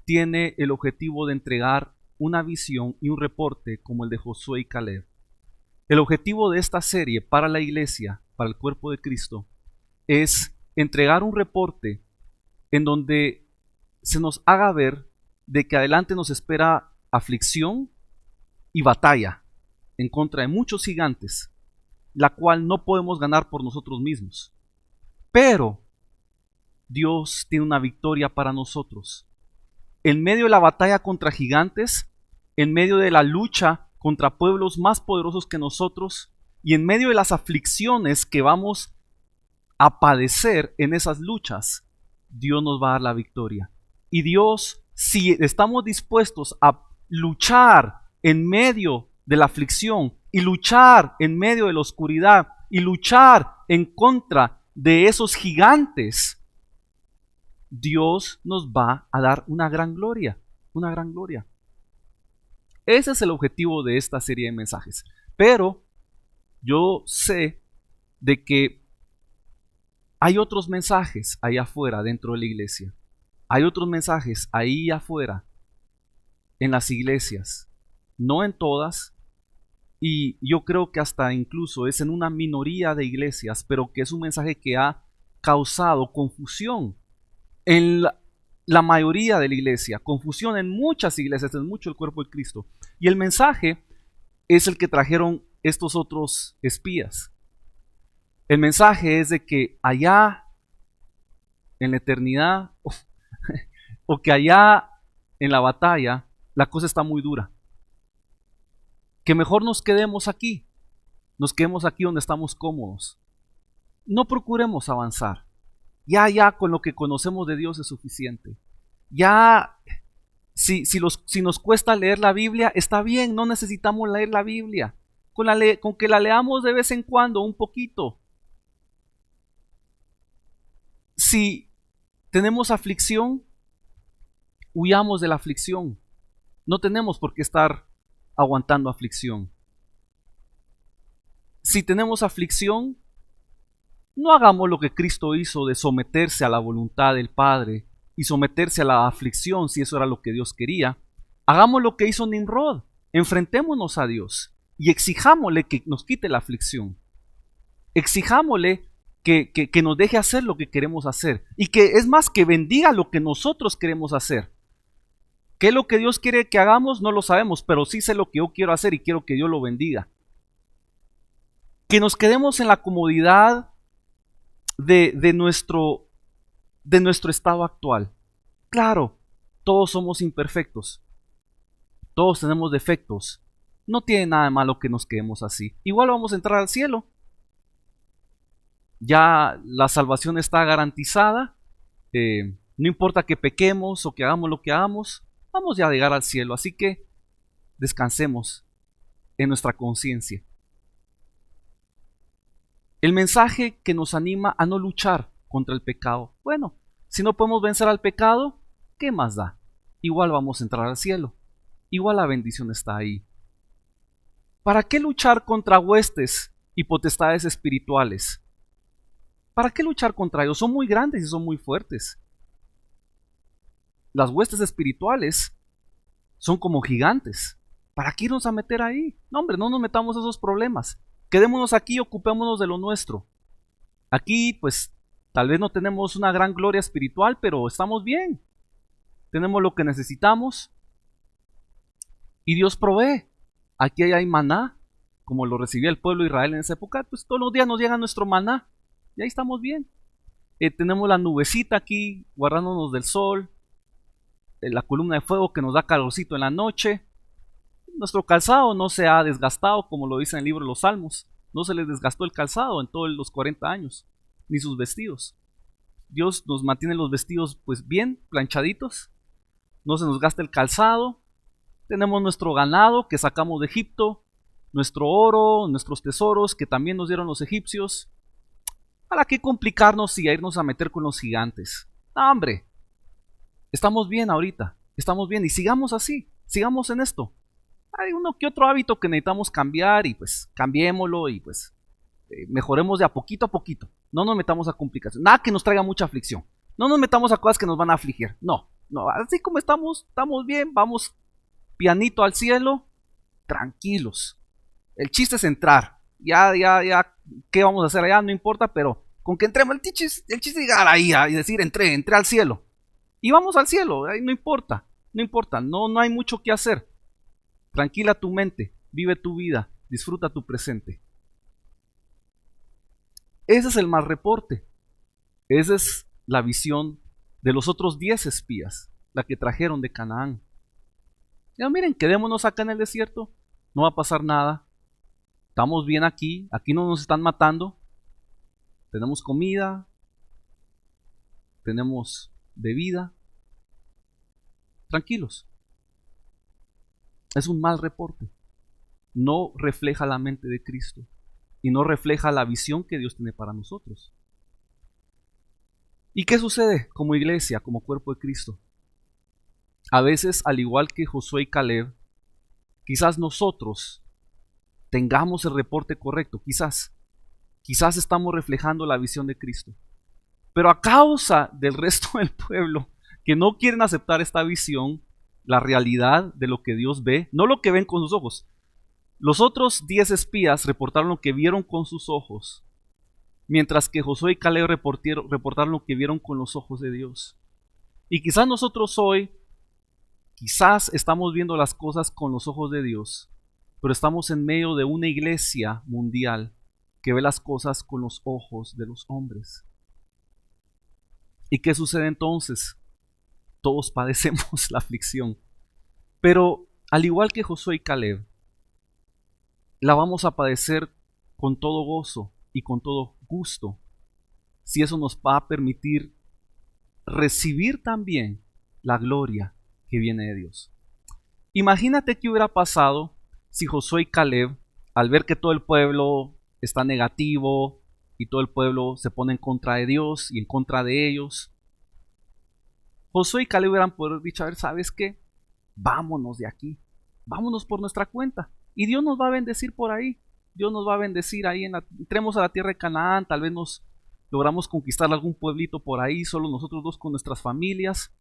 [SPEAKER 2] tiene el objetivo de entregar una visión y un reporte como el de Josué y Caleb. El objetivo de esta serie para la iglesia, para el cuerpo de Cristo, es entregar un reporte en donde se nos haga ver de que adelante nos espera aflicción y batalla en contra de muchos gigantes, la cual no podemos ganar por nosotros mismos. Pero Dios tiene una victoria para nosotros. En medio de la batalla contra gigantes, en medio de la lucha contra pueblos más poderosos que nosotros y en medio de las aflicciones que vamos a padecer en esas luchas, Dios nos va a dar la victoria. Y Dios, si estamos dispuestos a luchar en medio de la aflicción y luchar en medio de la oscuridad y luchar en contra de esos gigantes, Dios nos va a dar una gran gloria, una gran gloria. Ese es el objetivo de esta serie de mensajes. Pero yo sé de que hay otros mensajes ahí afuera dentro de la iglesia. Hay otros mensajes ahí afuera en las iglesias. No en todas. Y yo creo que hasta incluso es en una minoría de iglesias, pero que es un mensaje que ha causado confusión en la mayoría de la iglesia, confusión en muchas iglesias, en mucho el cuerpo de Cristo. Y el mensaje es el que trajeron estos otros espías. El mensaje es de que allá en la eternidad o que allá en la batalla la cosa está muy dura. Que mejor nos quedemos aquí donde estamos cómodos. No procuremos avanzar. Ya con lo que conocemos de Dios es suficiente. Ya, si nos cuesta leer la Biblia, está bien, no necesitamos leer la Biblia. Con que la leamos de vez en cuando, un poquito. Si tenemos aflicción, huyamos de la aflicción. No tenemos por qué estar aguantando aflicción. Si tenemos aflicción, no hagamos lo que Cristo hizo de someterse a la voluntad del Padre y someterse a la aflicción si eso era lo que Dios quería. Hagamos lo que hizo Nimrod. Enfrentémonos a Dios y exijámosle que nos quite la aflicción. Exijámosle que nos deje hacer lo que queremos hacer y que es más, que bendiga lo que nosotros queremos hacer. ¿Qué es lo que Dios quiere que hagamos? No lo sabemos, pero sí sé lo que yo quiero hacer y quiero que Dios lo bendiga. Que nos quedemos en la comodidad de nuestro estado actual. Claro, todos somos imperfectos. Todos tenemos defectos. No tiene nada de malo que nos quedemos así. Igual vamos a entrar al cielo. Ya la salvación está garantizada. No importa que pequemos o que hagamos lo que hagamos, vamos ya a llegar al cielo. Así que descansemos en nuestra conciencia. El mensaje que nos anima a no luchar contra el pecado. Bueno, si no podemos vencer al pecado, ¿qué más da? Igual vamos a entrar al cielo. Igual la bendición está ahí. ¿Para qué luchar contra huestes y potestades espirituales? ¿Para qué luchar contra ellos? Son muy grandes y son muy fuertes. Las huestes espirituales son como gigantes. ¿Para qué irnos a meter ahí? No, hombre, no nos metamos esos problemas. Quedémonos aquí y ocupémonos de lo nuestro. Aquí, pues, tal vez no tenemos una gran gloria espiritual, pero estamos bien. Tenemos lo que necesitamos y Dios provee. Aquí hay maná, como lo recibía el pueblo de Israel en esa época, pues todos los días nos llega nuestro maná y ahí estamos bien. Tenemos la nubecita aquí guardándonos del sol, la columna de fuego que nos da calorcito en la noche. Nuestro calzado no se ha desgastado, como lo dice en el libro de los Salmos. No se les desgastó el calzado en todos los 40 años, ni sus vestidos. Dios nos mantiene los vestidos pues bien planchaditos, no se nos gasta el calzado. Tenemos nuestro ganado que sacamos de Egipto, nuestro oro, nuestros tesoros que también nos dieron los egipcios. ¿Para qué complicarnos y irnos a meter con los gigantes? No, hombre, estamos bien ahorita, estamos bien y sigamos así, sigamos en esto. Hay uno que otro hábito que necesitamos cambiar y pues cambiémoslo y pues mejoremos de a poquito. No nos metamos a complicaciones, nada que nos traiga mucha aflicción. No nos metamos a cosas que nos van a afligir. No, así como estamos bien, vamos pianito al cielo, tranquilos. El chiste es entrar. Ya, ¿qué vamos a hacer allá? No importa, pero con que entremos, el chiste es llegar ahí y decir, entré al cielo. Y vamos al cielo, ahí no importa, no hay mucho que hacer. Tranquila tu mente, vive tu vida, disfruta tu presente. Ese es el mal reporte. Esa es la visión de los otros 10 espías, la que trajeron de Canaán. Ya miren, quedémonos acá en el desierto, no va a pasar nada. Estamos bien aquí no nos están matando. Tenemos comida, tenemos bebida. Tranquilos. Es un mal reporte. No refleja la mente de Cristo y no refleja la visión que Dios tiene para nosotros. ¿Y qué sucede como iglesia, como cuerpo de Cristo? A veces, al igual que Josué y Caleb, quizás nosotros tengamos el reporte correcto, quizás estamos reflejando la visión de Cristo. Pero a causa del resto del pueblo que no quieren aceptar esta visión, la realidad de lo que Dios ve, no lo que ven con sus ojos. Los otros 10 espías reportaron lo que vieron con sus ojos, mientras que Josué y Caleb reportaron lo que vieron con los ojos de Dios. Y quizás nosotros hoy, estamos viendo las cosas con los ojos de Dios, pero estamos en medio de una iglesia mundial que ve las cosas con los ojos de los hombres. ¿Y qué sucede entonces? Todos padecemos la aflicción, pero al igual que Josué y Caleb, la vamos a padecer con todo gozo y con todo gusto, si eso nos va a permitir recibir también la gloria que viene de Dios. Imagínate qué hubiera pasado si Josué y Caleb, al ver que todo el pueblo está negativo y todo el pueblo se pone en contra de Dios y en contra de ellos, Josué y Caleb hubieran podido dicho, a ver, ¿sabes qué? Vámonos de aquí, vámonos por nuestra cuenta y Dios nos va a bendecir por ahí. Dios nos va a bendecir ahí, entremos a la tierra de Canaán, tal vez nos logramos conquistar algún pueblito por ahí, solo nosotros dos con nuestras familias.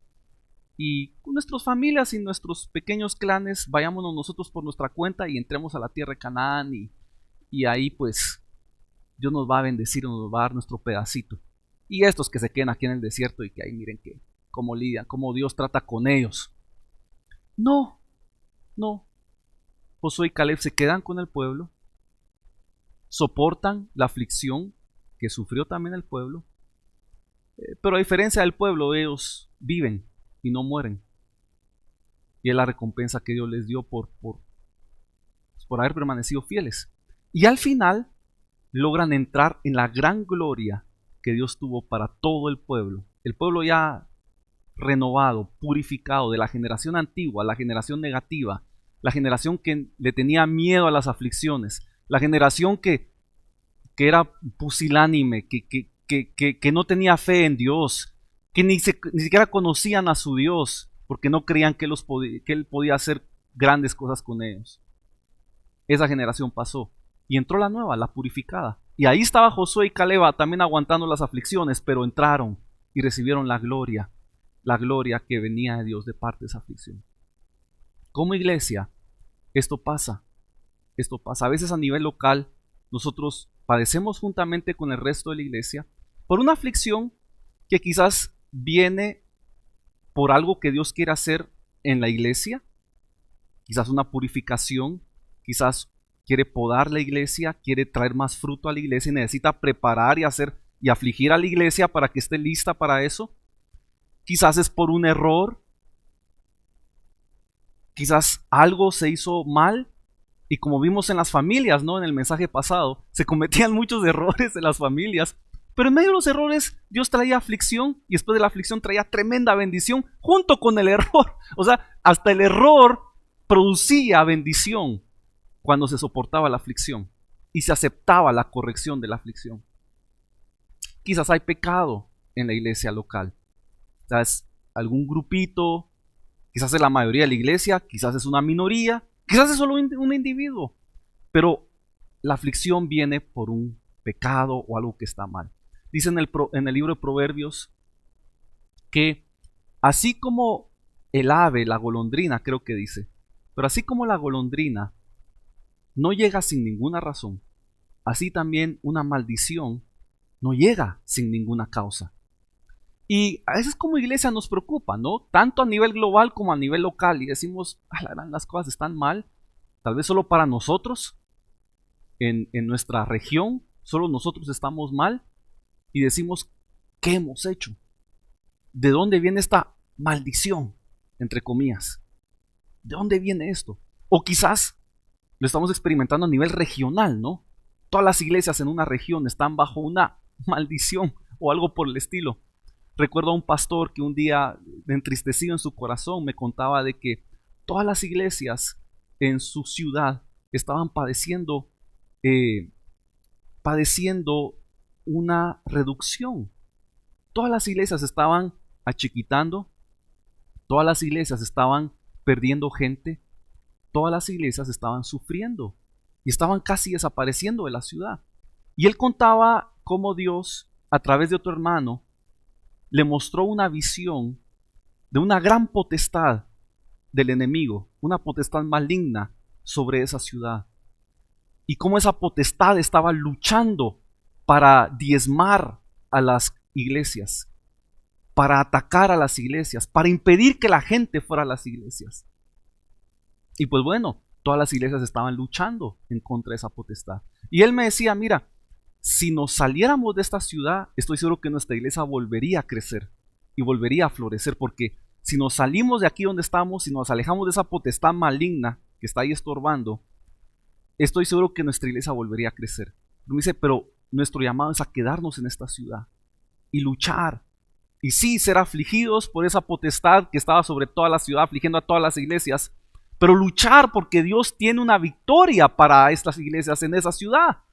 [SPEAKER 2] Y con nuestras familias y nuestros pequeños clanes, vayámonos nosotros por nuestra cuenta y entremos a la tierra de Canaán y ahí pues Dios nos va a bendecir, nos va a dar nuestro pedacito. Y estos que se queden aquí en el desierto y que ahí miren que cómo lidian, cómo Dios trata con ellos. No. Josué y Caleb se quedan con el pueblo, soportan la aflicción que sufrió también el pueblo, pero a diferencia del pueblo, ellos viven y no mueren. Y es la recompensa que Dios les dio por haber permanecido fieles. Y al final logran entrar en la gran gloria que Dios tuvo para todo el pueblo. El pueblo ya renovado, purificado de la generación antigua, la generación negativa, la generación que le tenía miedo a las aflicciones, la generación que era pusilánime, que no tenía fe en Dios, que ni siquiera conocían a su Dios, porque no creían que Él podía hacer grandes cosas con ellos. Esa generación pasó y entró la nueva, la purificada, Y ahí estaba Josué y Caleb también aguantando las aflicciones, pero entraron y recibieron la gloria que venía de Dios de parte de esa aflicción. Como iglesia, esto pasa. A veces a nivel local, nosotros padecemos juntamente con el resto de la iglesia por una aflicción que quizás viene por algo que Dios quiere hacer en la iglesia, quizás una purificación, quizás quiere podar la iglesia, quiere traer más fruto a la iglesia y necesita preparar y hacer y afligir a la iglesia para que esté lista para eso. Quizás es por un error, quizás algo se hizo mal. Y como vimos en las familias, ¿no? En el mensaje pasado, se cometían muchos errores en las familias. Pero en medio de los errores, Dios traía aflicción y después de la aflicción traía tremenda bendición junto con el error. O sea, hasta el error producía bendición cuando se soportaba la aflicción y se aceptaba la corrección de la aflicción. Quizás hay pecado en la iglesia local. Quizás algún grupito, quizás es la mayoría de la iglesia, quizás es una minoría. Quizás es solo un individuo, pero la aflicción viene por un pecado o algo que está mal. Dice en el libro de Proverbios que así como el ave, la golondrina, creo que dice, pero así como la golondrina no llega sin ninguna razón, así también una maldición no llega sin ninguna causa. Y a veces como iglesia nos preocupa, ¿no? Tanto a nivel global como a nivel local. Y decimos, las cosas están mal. Tal vez solo para nosotros, en nuestra región, solo nosotros estamos mal. Y decimos, ¿qué hemos hecho? ¿De dónde viene esta maldición? Entre comillas. ¿De dónde viene esto? O quizás lo estamos experimentando a nivel regional, ¿no? Todas las iglesias en una región están bajo una maldición o algo por el estilo. Recuerdo a un pastor que un día, entristecido en su corazón, me contaba de que todas las iglesias en su ciudad estaban padeciendo una reducción. Todas las iglesias estaban achiquitando, todas las iglesias estaban perdiendo gente, todas las iglesias estaban sufriendo y estaban casi desapareciendo de la ciudad. Y él contaba cómo Dios, a través de otro hermano, le mostró una visión de una gran potestad del enemigo, una potestad maligna sobre esa ciudad. Y cómo esa potestad estaba luchando para diezmar a las iglesias, para atacar a las iglesias, para impedir que la gente fuera a las iglesias. Y pues bueno, todas las iglesias estaban luchando en contra de esa potestad. Y él me decía, mira, si nos saliéramos de esta ciudad, estoy seguro que nuestra iglesia volvería a crecer y volvería a florecer, porque si nos salimos de aquí donde estamos, si nos alejamos de esa potestad maligna que está ahí estorbando, estoy seguro que nuestra iglesia volvería a crecer. Me dice, pero nuestro llamado es a quedarnos en esta ciudad y luchar. Y sí, ser afligidos por esa potestad que estaba sobre toda la ciudad, afligiendo a todas las iglesias, pero luchar porque Dios tiene una victoria para estas iglesias en esa ciudad.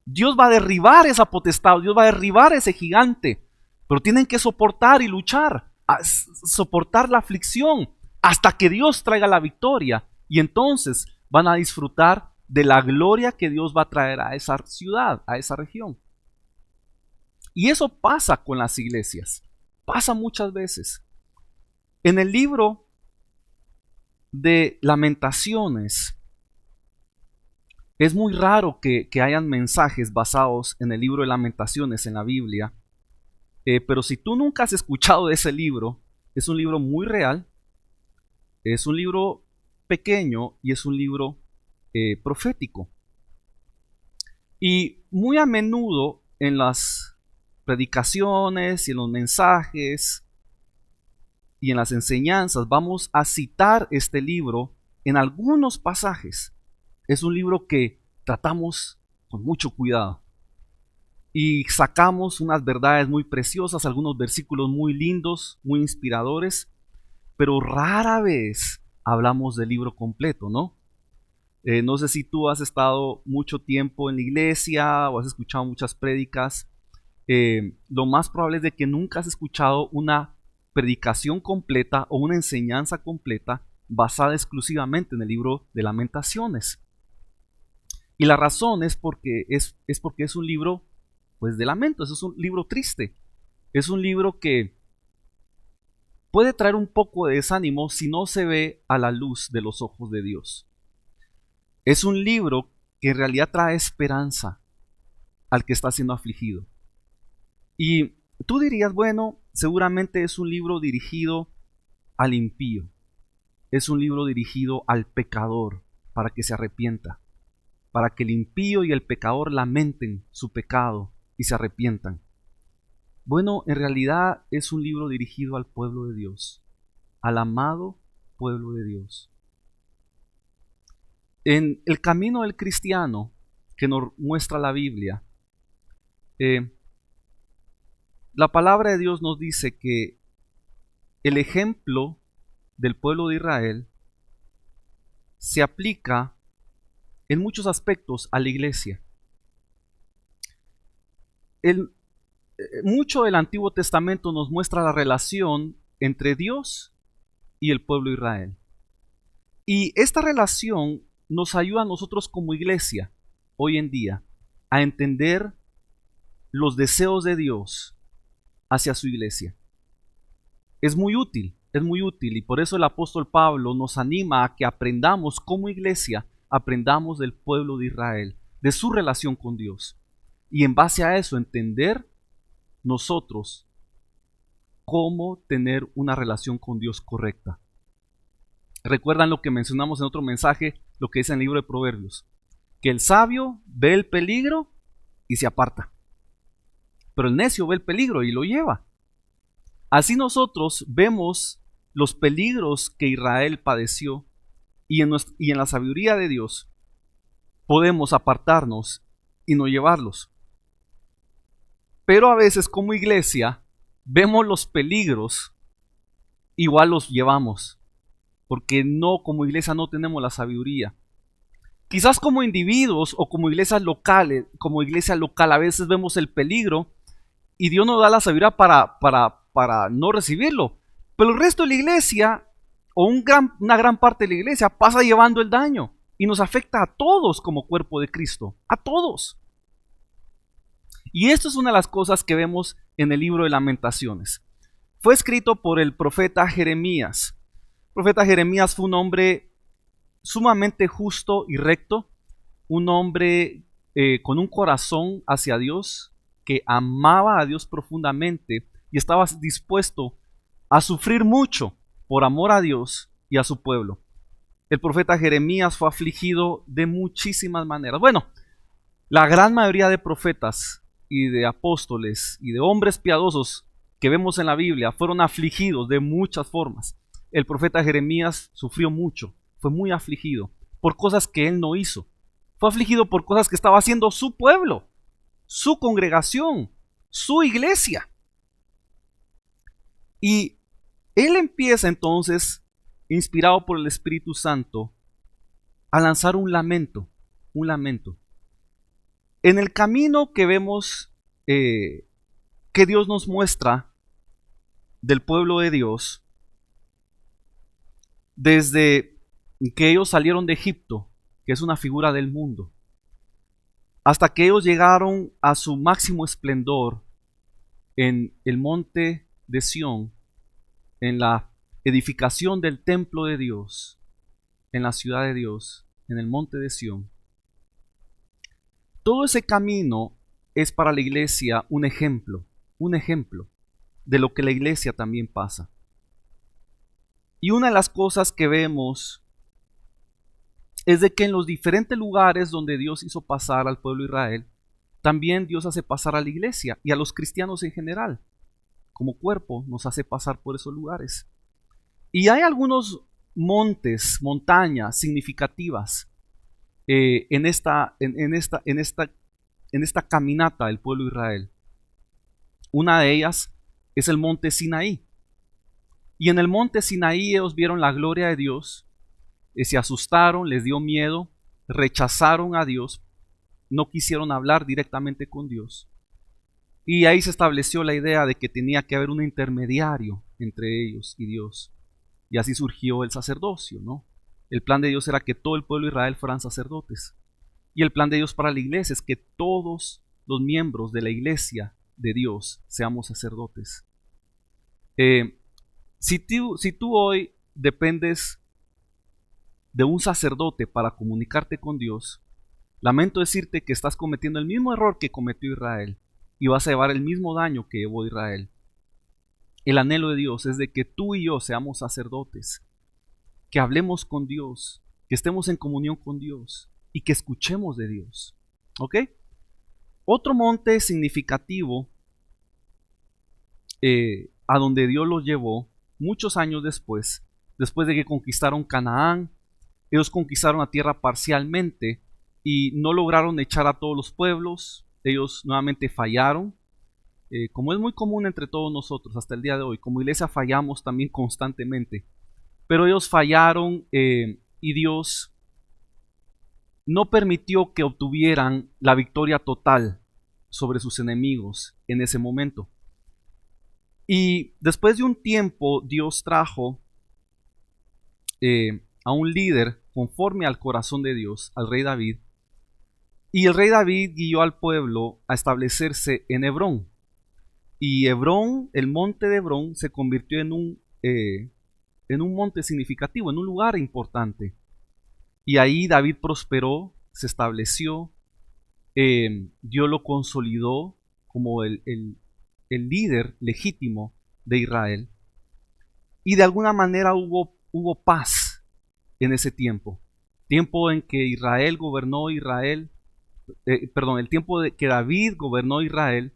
[SPEAKER 2] Dios va a derribar esa potestad, Dios va a derribar ese gigante, pero tienen que soportar y luchar, soportar la aflicción hasta que Dios traiga la victoria, y entonces van a disfrutar de la gloria que Dios va a traer a esa ciudad, a esa región. Y eso pasa con las iglesias, pasa muchas veces. En el libro de Lamentaciones, es muy raro que hayan mensajes basados en el libro de Lamentaciones en la Biblia, pero si tú nunca has escuchado de ese libro, es un libro muy real, es un libro pequeño y es un libro profético. Y muy a menudo en las predicaciones y en los mensajes y en las enseñanzas vamos a citar este libro en algunos pasajes. Es un libro que tratamos con mucho cuidado y sacamos unas verdades muy preciosas, algunos versículos muy lindos, muy inspiradores, pero rara vez hablamos del libro completo, ¿no? No sé si tú has estado mucho tiempo en la iglesia o has escuchado muchas prédicas. Lo más probable es de que nunca has escuchado una predicación completa o una enseñanza completa basada exclusivamente en el libro de Lamentaciones. Y la razón es porque es un libro, pues, de lamentos, es un libro triste. Es un libro que puede traer un poco de desánimo si no se ve a la luz de los ojos de Dios. Es un libro que en realidad trae esperanza al que está siendo afligido. Y tú dirías, bueno, seguramente es un libro dirigido al impío. Es un libro dirigido al pecador para que se arrepienta, para que el impío y el pecador lamenten su pecado y se arrepientan. Bueno, en realidad es un libro dirigido al pueblo de Dios, al amado pueblo de Dios. En el camino del cristiano que nos muestra la Biblia, la palabra de Dios nos dice que el ejemplo del pueblo de Israel se aplica en muchos aspectos a la iglesia. Mucho del Antiguo Testamento nos muestra la relación entre Dios y el pueblo de Israel. Y esta relación nos ayuda a nosotros como iglesia hoy en día a entender los deseos de Dios hacia su iglesia. Es muy útil y por eso el apóstol Pablo nos anima a que aprendamos como iglesia, aprendamos del pueblo de Israel, de su relación con Dios. Y en base a eso entender nosotros cómo tener una relación con Dios correcta. ¿Recuerdan lo que mencionamos en otro mensaje, lo que dice en el libro de Proverbios? Que el sabio ve el peligro y se aparta, pero el necio ve el peligro y lo lleva. Así nosotros vemos los peligros que Israel padeció y en la sabiduría de Dios podemos apartarnos y no llevarlos. Pero a veces como iglesia vemos los peligros, igual los llevamos, porque como iglesia no tenemos la sabiduría. Quizás como individuos o como iglesia local a veces vemos el peligro y Dios nos da la sabiduría para no recibirlo. Pero el resto de la iglesia, o una gran parte de la iglesia, pasa llevando el daño y nos afecta a todos como cuerpo de Cristo, a todos. Y esto es una de las cosas que vemos en el libro de Lamentaciones. Fue escrito por el profeta Jeremías. El profeta Jeremías fue un hombre sumamente justo y recto, un hombre con un corazón hacia Dios, que amaba a Dios profundamente y estaba dispuesto a sufrir mucho por amor a Dios y a su pueblo. El profeta Jeremías fue afligido de muchísimas maneras. Bueno, la gran mayoría de profetas y de apóstoles y de hombres piadosos que vemos en la Biblia fueron afligidos de muchas formas. El profeta Jeremías sufrió mucho, fue muy afligido por cosas que él no hizo. Fue afligido por cosas que estaba haciendo su pueblo, su congregación, su iglesia. Y él empieza entonces, inspirado por el Espíritu Santo, a lanzar un lamento. En el camino que vemos que Dios nos muestra del pueblo de Dios, desde que ellos salieron de Egipto, que es una figura del mundo, hasta que ellos llegaron a su máximo esplendor en el monte de Sión, en la edificación del templo de Dios, en la ciudad de Dios, en el monte de Sión. Todo ese camino es para la iglesia un ejemplo de lo que la iglesia también pasa. Y una de las cosas que vemos es de que en los diferentes lugares donde Dios hizo pasar al pueblo de Israel, también Dios hace pasar a la iglesia y a los cristianos en general. Como cuerpo nos hace pasar por esos lugares. Y hay algunos montañas significativas en esta caminata del pueblo de Israel. Una de ellas es el monte Sinaí. Y en el monte Sinaí ellos vieron la gloria de Dios, se asustaron, les dio miedo, rechazaron a Dios, no quisieron hablar directamente con Dios. Y ahí se estableció la idea de que tenía que haber un intermediario entre ellos y Dios. Y así surgió el sacerdocio, ¿no? El plan de Dios era que todo el pueblo de Israel fueran sacerdotes. Y el plan de Dios para la iglesia es que todos los miembros de la iglesia de Dios seamos sacerdotes. Si tú hoy dependes de un sacerdote para comunicarte con Dios, lamento decirte que estás cometiendo el mismo error que cometió Israel y vas a llevar el mismo daño que llevó Israel. El anhelo de Dios es de que tú y yo seamos sacerdotes, que hablemos con Dios, que estemos en comunión con Dios y que escuchemos de Dios. ¿Ok? Otro monte significativo a donde Dios los llevó muchos años después de que conquistaron Canaán. Ellos conquistaron la tierra parcialmente y no lograron echar a todos los pueblos. Ellos nuevamente fallaron. Como es muy común entre todos nosotros hasta el día de hoy, como iglesia fallamos también constantemente. Pero ellos fallaron y Dios no permitió que obtuvieran la victoria total sobre sus enemigos en ese momento. Y después de un tiempo, Dios trajo a un líder conforme al corazón de Dios, al rey David. Y el rey David guió al pueblo a establecerse en Hebrón. Y Hebrón, el monte de Hebrón, se convirtió en un monte significativo, en un lugar importante. Y ahí David prosperó, se estableció, Dios lo consolidó como el líder legítimo de Israel. Y de alguna manera hubo paz en ese tiempo. Tiempo en que Israel gobernó Israel, el tiempo de que David gobernó Israel,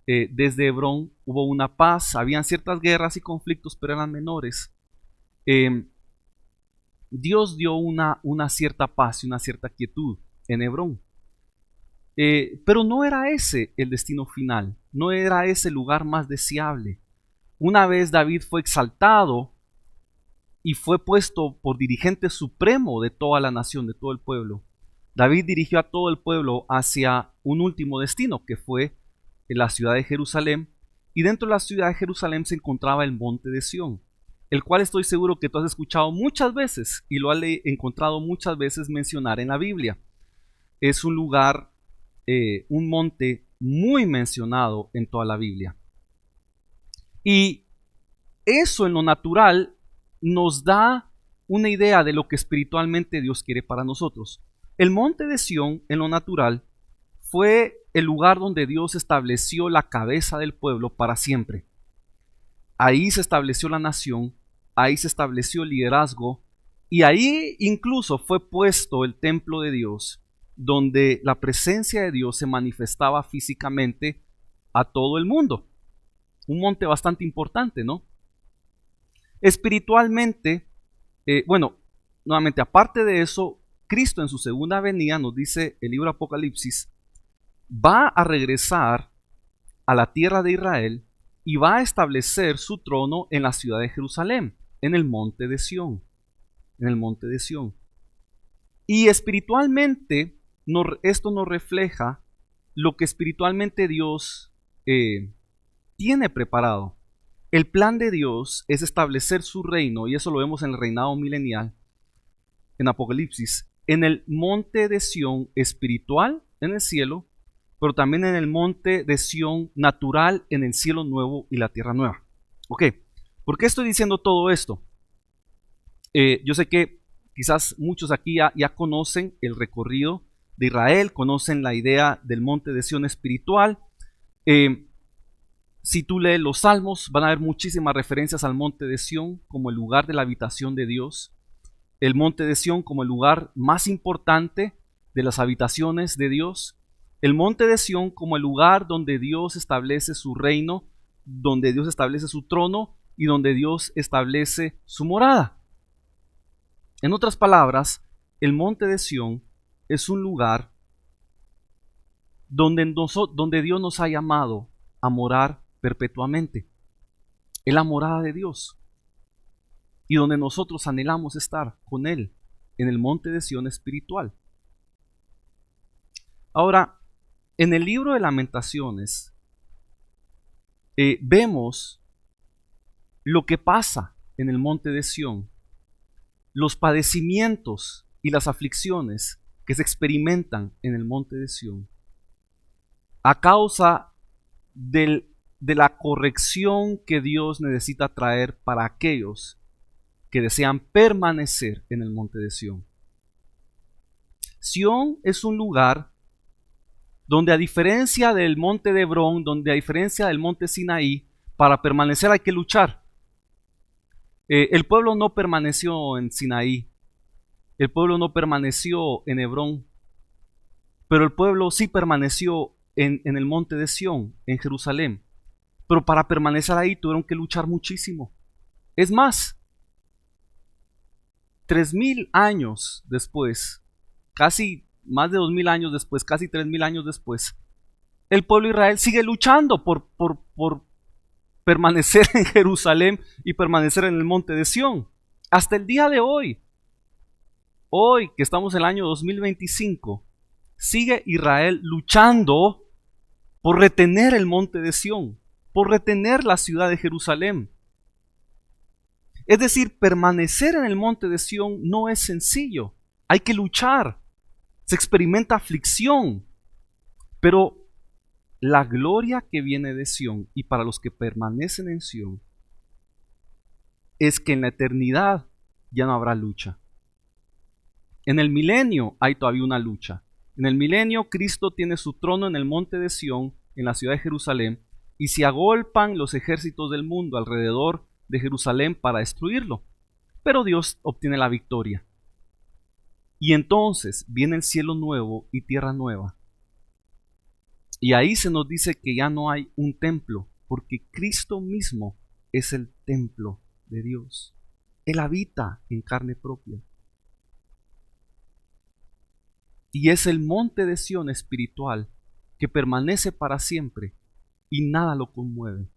[SPEAKER 2] desde Hebrón hubo una paz. Habían ciertas guerras y conflictos, pero eran menores. Dios dio una cierta paz y una cierta quietud en Hebrón. Pero no era ese el destino final, no era ese el lugar más deseable. Una vez David fue exaltado y fue puesto por dirigente supremo de toda la nación, de todo el pueblo. David dirigió a todo el pueblo hacia un último destino, que fue la ciudad de Jerusalén, y dentro de la ciudad de Jerusalén se encontraba el monte de Sión, el cual estoy seguro que tú has escuchado muchas veces y lo has encontrado muchas veces mencionar en la Biblia. Es un lugar, un monte muy mencionado en toda la Biblia. Y eso en lo natural nos da una idea de lo que espiritualmente Dios quiere para nosotros. El monte de Sión en lo natural fue el lugar donde Dios estableció la cabeza del pueblo para siempre. Ahí se estableció la nación, ahí se estableció el liderazgo y ahí incluso fue puesto el templo de Dios, donde la presencia de Dios se manifestaba físicamente a todo el mundo. Un monte bastante importante, ¿no? Espiritualmente, nuevamente, aparte de eso, Cristo en su segunda venida, nos dice el libro Apocalipsis, va a regresar a la tierra de Israel y va a establecer su trono en la ciudad de Jerusalén, en el monte de Sión. En el monte de Sión. Y espiritualmente, esto nos refleja lo que espiritualmente Dios tiene preparado. El plan de Dios es establecer su reino, y eso lo vemos en el reinado milenial, en Apocalipsis, en el monte de Sión espiritual, en el cielo, pero también en el monte de Sión natural, en el cielo nuevo y la tierra nueva. Ok, ¿por qué estoy diciendo todo esto? Yo sé que quizás muchos aquí ya conocen el recorrido de Israel, conocen la idea del monte de Sión espiritual. Si tú lees los Salmos, van a haber muchísimas referencias al monte de Sión como el lugar de la habitación de Dios. El monte de Sión como el lugar más importante de las habitaciones de Dios. El monte de Sión como el lugar donde Dios establece su reino, donde Dios establece su trono y donde Dios establece su morada. En otras palabras, el monte de Sión es un lugar donde Dios nos ha llamado a morar perpetuamente. Es la morada de Dios. Y donde nosotros anhelamos estar con Él, en el monte de Sión espiritual. Ahora, en el libro de Lamentaciones, vemos lo que pasa en el monte de Sión, los padecimientos y las aflicciones que se experimentan en el monte de Sión a causa de la corrección que Dios necesita traer para aquellos que desean permanecer en el monte de Sión. Sión es un lugar donde, a diferencia del monte de Hebrón, donde a diferencia del monte Sinaí, para permanecer hay que luchar. El pueblo no permaneció en Sinaí, el pueblo no permaneció en Hebrón, pero el pueblo sí permaneció en el monte de Sión, en Jerusalén. Pero para permanecer ahí tuvieron que luchar muchísimo. Es más, 3000 años después, casi más de 2000 años después, casi 3000 años después, el pueblo de Israel sigue luchando por permanecer en Jerusalén y permanecer en el monte de Sión. Hasta el día de hoy, que estamos en el año 2025, sigue Israel luchando por retener el monte de Sión, por retener la ciudad de Jerusalén. Es decir, permanecer en el monte de Sión no es sencillo. Hay que luchar. Se experimenta aflicción. Pero la gloria que viene de Sión, y para los que permanecen en Sión, es que en la eternidad ya no habrá lucha. En el milenio hay todavía una lucha. En el milenio Cristo tiene su trono en el monte de Sión, en la ciudad de Jerusalén, y se agolpan los ejércitos del mundo alrededor de Jerusalén para destruirlo. Pero Dios obtiene la victoria. Y entonces viene el cielo nuevo y tierra nueva. Y ahí se nos dice que ya no hay un templo, porque Cristo mismo es el templo de Dios. Él habita en carne propia. Y es el monte de Sión espiritual que permanece para siempre y nada lo conmueve.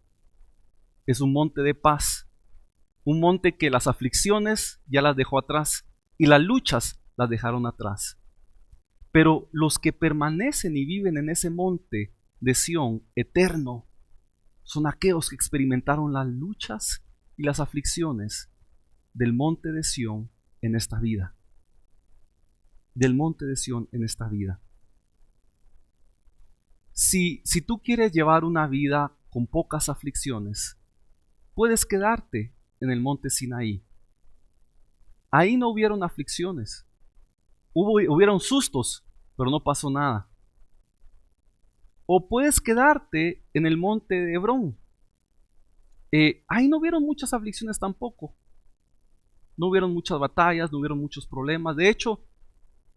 [SPEAKER 2] Es un monte de paz, un monte que las aflicciones ya las dejó atrás y las luchas las dejaron atrás. Pero los que permanecen y viven en ese monte de Sión eterno son aquellos que experimentaron las luchas y las aflicciones del monte de Sión en esta vida. Del monte de Sión en esta vida. Si tú quieres llevar una vida con pocas aflicciones, puedes quedarte en el monte Sinaí. Ahí no hubieron aflicciones. Hubieron sustos, pero no pasó nada. O puedes quedarte en el monte de Hebrón. Ahí no hubieron muchas aflicciones tampoco. No hubieron muchas batallas, no hubieron muchos problemas. De hecho,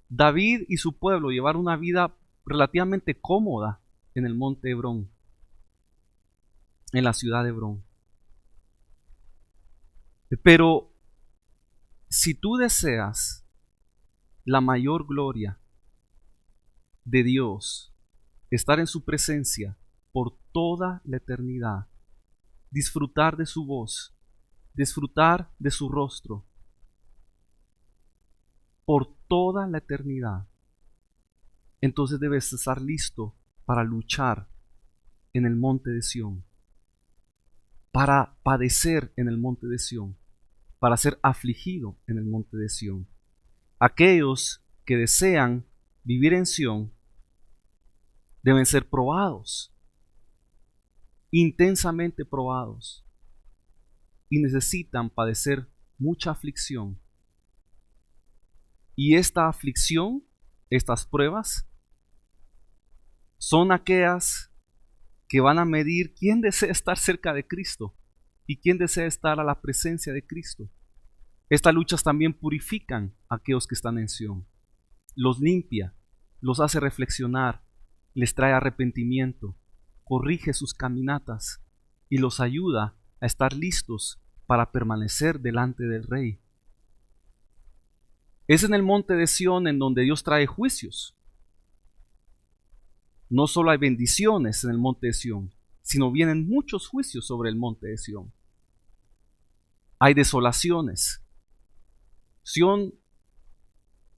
[SPEAKER 2] David y su pueblo llevaron una vida relativamente cómoda en el monte Hebrón, en la ciudad de Hebrón. Pero si tú deseas la mayor gloria de Dios, estar en su presencia por toda la eternidad, disfrutar de su voz, disfrutar de su rostro por toda la eternidad, entonces debes estar listo para luchar en el monte de Sión, para padecer en el monte de Sión, para ser afligido en el monte de Sión. Aquellos que desean vivir en Sión deben ser probados, intensamente probados, y necesitan padecer mucha aflicción. Y esta aflicción, estas pruebas, son aquellas que van a medir quién desea estar cerca de Cristo y quién desea estar a la presencia de Cristo. Estas luchas también purifican a aquellos que están en Sión. Los limpia, los hace reflexionar, les trae arrepentimiento, corrige sus caminatas y los ayuda a estar listos para permanecer delante del Rey. Es en el monte de Sión en donde Dios trae juicios. No solo hay bendiciones en el monte de Sión, sino vienen muchos juicios sobre el monte de Sión. Hay desolaciones. Sión,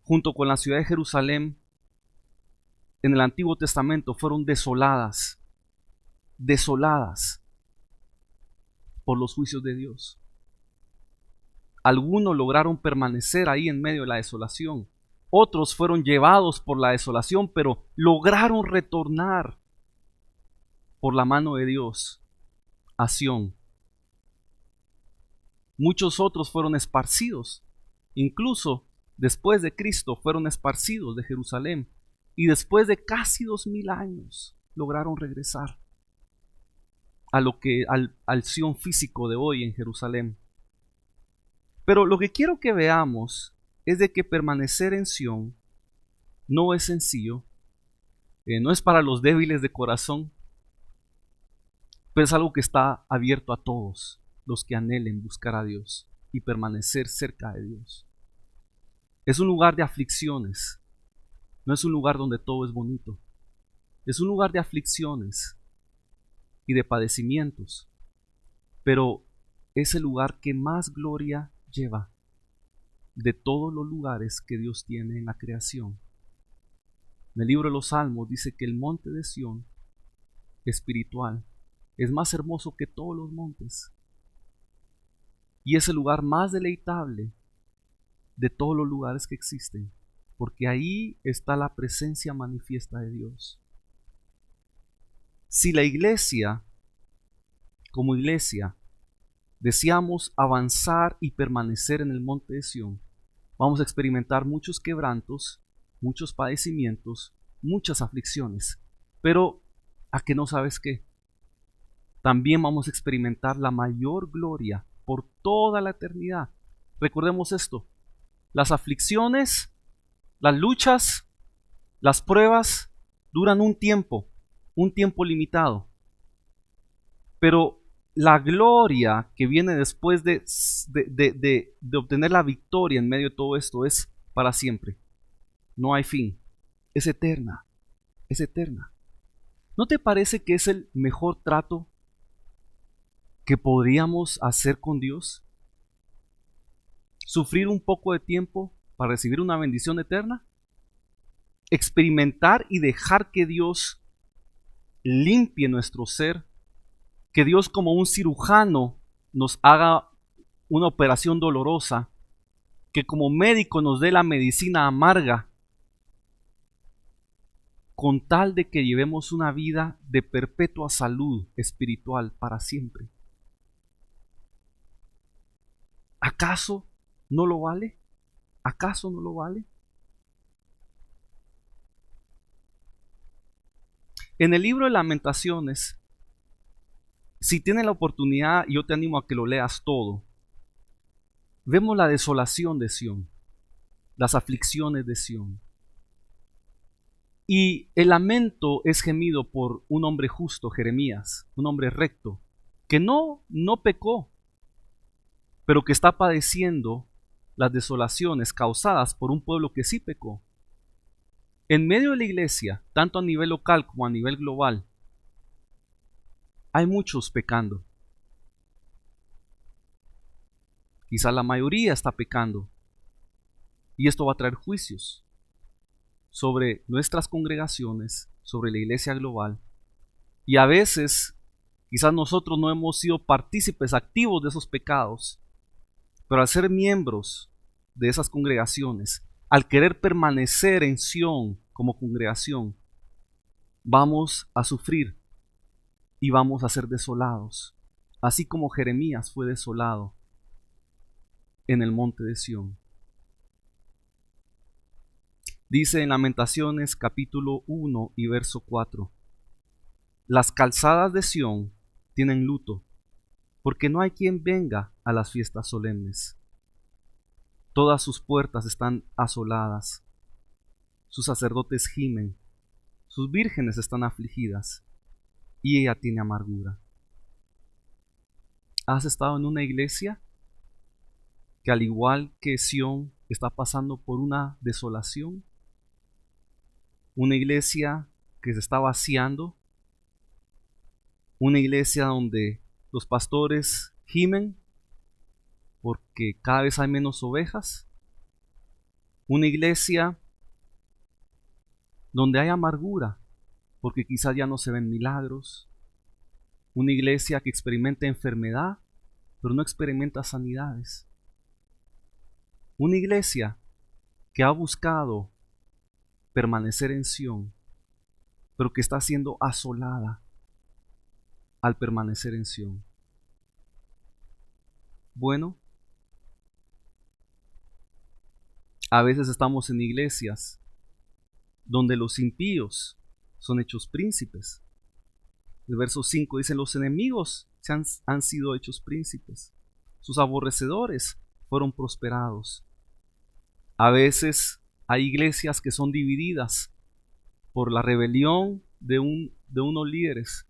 [SPEAKER 2] junto con la ciudad de Jerusalén, en el Antiguo Testamento fueron desoladas por los juicios de Dios. Algunos lograron permanecer ahí en medio de la desolación, Otros fueron llevados por la desolación, pero lograron retornar por la mano de Dios a Sión. Muchos otros fueron esparcidos. Incluso después de Cristo fueron esparcidos de Jerusalén. Y después de casi 2000 años lograron regresar a al Sión físico de hoy en Jerusalén. Pero lo que quiero que veamos es de que permanecer en Sión no es sencillo, no es para los débiles de corazón, pero es algo que está abierto a todos los que anhelen buscar a Dios y permanecer cerca de Dios. Es un lugar de aflicciones, no es un lugar donde todo es bonito, es un lugar de aflicciones y de padecimientos, pero es el lugar que más gloria lleva de todos los lugares que Dios tiene en la creación. En el libro de los Salmos dice que el monte de Sión espiritual es más hermoso que todos los montes y es el lugar más deleitable de todos los lugares que existen, porque ahí está la presencia manifiesta de Dios. Si la iglesia, como iglesia, deseamos avanzar y permanecer en el monte de Sión, vamos a experimentar muchos quebrantos, muchos padecimientos, muchas aflicciones. Pero, ¿a qué no sabes qué? También vamos a experimentar la mayor gloria por toda la eternidad. Recordemos esto: las aflicciones, las luchas, las pruebas duran un tiempo limitado. Pero la gloria que viene después de obtener la victoria en medio de todo esto es para siempre. No hay fin. Es eterna. Es eterna. ¿No te parece que es el mejor trato que podríamos hacer con Dios? Sufrir un poco de tiempo para recibir una bendición eterna. Experimentar y dejar que Dios limpie nuestro ser. Que Dios, como un cirujano, nos haga una operación dolorosa, que como médico nos dé la medicina amarga, con tal de que llevemos una vida de perpetua salud espiritual para siempre. ¿Acaso no lo vale? ¿Acaso no lo vale? En el libro de Lamentaciones, si tienes la oportunidad, yo te animo a que lo leas todo. Vemos la desolación de Sión, las aflicciones de Sión. Y el lamento es gemido por un hombre justo, Jeremías, un hombre recto, que no pecó, pero que está padeciendo las desolaciones causadas por un pueblo que sí pecó. En medio de la iglesia, tanto a nivel local como a nivel global, hay muchos pecando. Quizá la mayoría está pecando. Y esto va a traer juicios sobre nuestras congregaciones, sobre la iglesia global. Y a veces, quizás nosotros no hemos sido partícipes activos de esos pecados, pero al ser miembros de esas congregaciones, al querer permanecer en Sión como congregación, vamos a sufrir y vamos a ser desolados, así como Jeremías fue desolado en el monte de Sión. Dice en Lamentaciones capítulo 1 y verso 4: las calzadas de Sión tienen luto, porque no hay quien venga a las fiestas solemnes. Todas sus puertas están asoladas, sus sacerdotes gimen, sus vírgenes están afligidas, y ella tiene amargura. ¿Has estado en una iglesia que, al igual que Sión, está pasando por una desolación? Una iglesia que se está vaciando, una iglesia donde los pastores gimen porque cada vez hay menos ovejas, una iglesia donde hay amargura porque quizás ya no se ven milagros, una iglesia que experimenta enfermedad pero no experimenta sanidades, una iglesia que ha buscado permanecer en Sión, pero que está siendo asolada al permanecer en Sión. Bueno, a veces estamos en iglesias donde los impíos son hechos príncipes. El verso 5 dice: los enemigos han sido hechos príncipes, sus aborrecedores fueron prosperados. A veces hay iglesias que son divididas por la rebelión de unos líderes,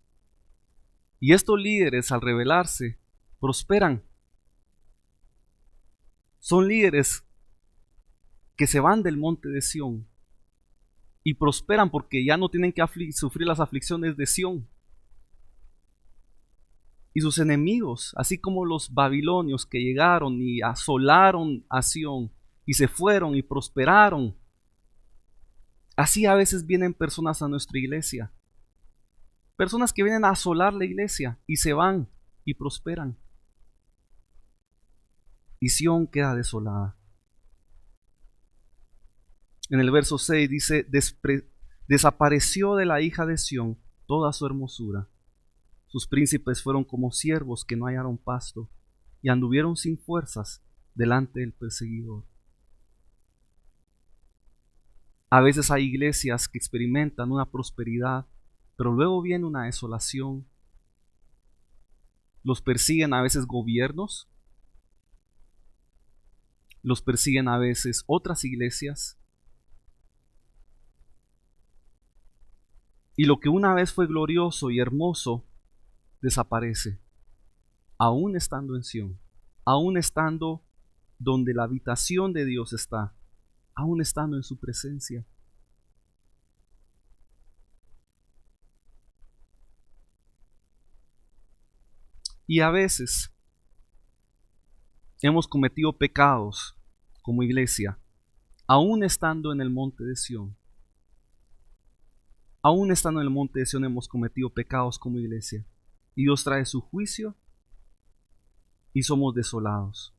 [SPEAKER 2] y estos líderes, al rebelarse, prosperan. Son líderes que se van del monte de Sión y prosperan porque ya no tienen que sufrir las aflicciones de Sión. Y sus enemigos, así como los babilonios que llegaron y asolaron a Sión y se fueron y prosperaron, así a veces vienen personas a nuestra iglesia. Personas que vienen a asolar la iglesia y se van y prosperan. Y Sión queda desolada. En el verso 6 dice: desapareció de la hija de Sión toda su hermosura. Sus príncipes fueron como siervos que no hallaron pasto, y anduvieron sin fuerzas delante del perseguidor. A veces hay iglesias que experimentan una prosperidad, pero luego viene una desolación. Los persiguen a veces gobiernos, los persiguen a veces otras iglesias, y lo que una vez fue glorioso y hermoso desaparece, aún estando en Sión, aún estando donde la habitación de Dios está, aún estando en su presencia. Y a veces hemos cometido pecados como iglesia, aún estando en el monte de Sión. Aún estando en el monte de Sión hemos cometido pecados como iglesia. Y Dios trae su juicio y somos desolados.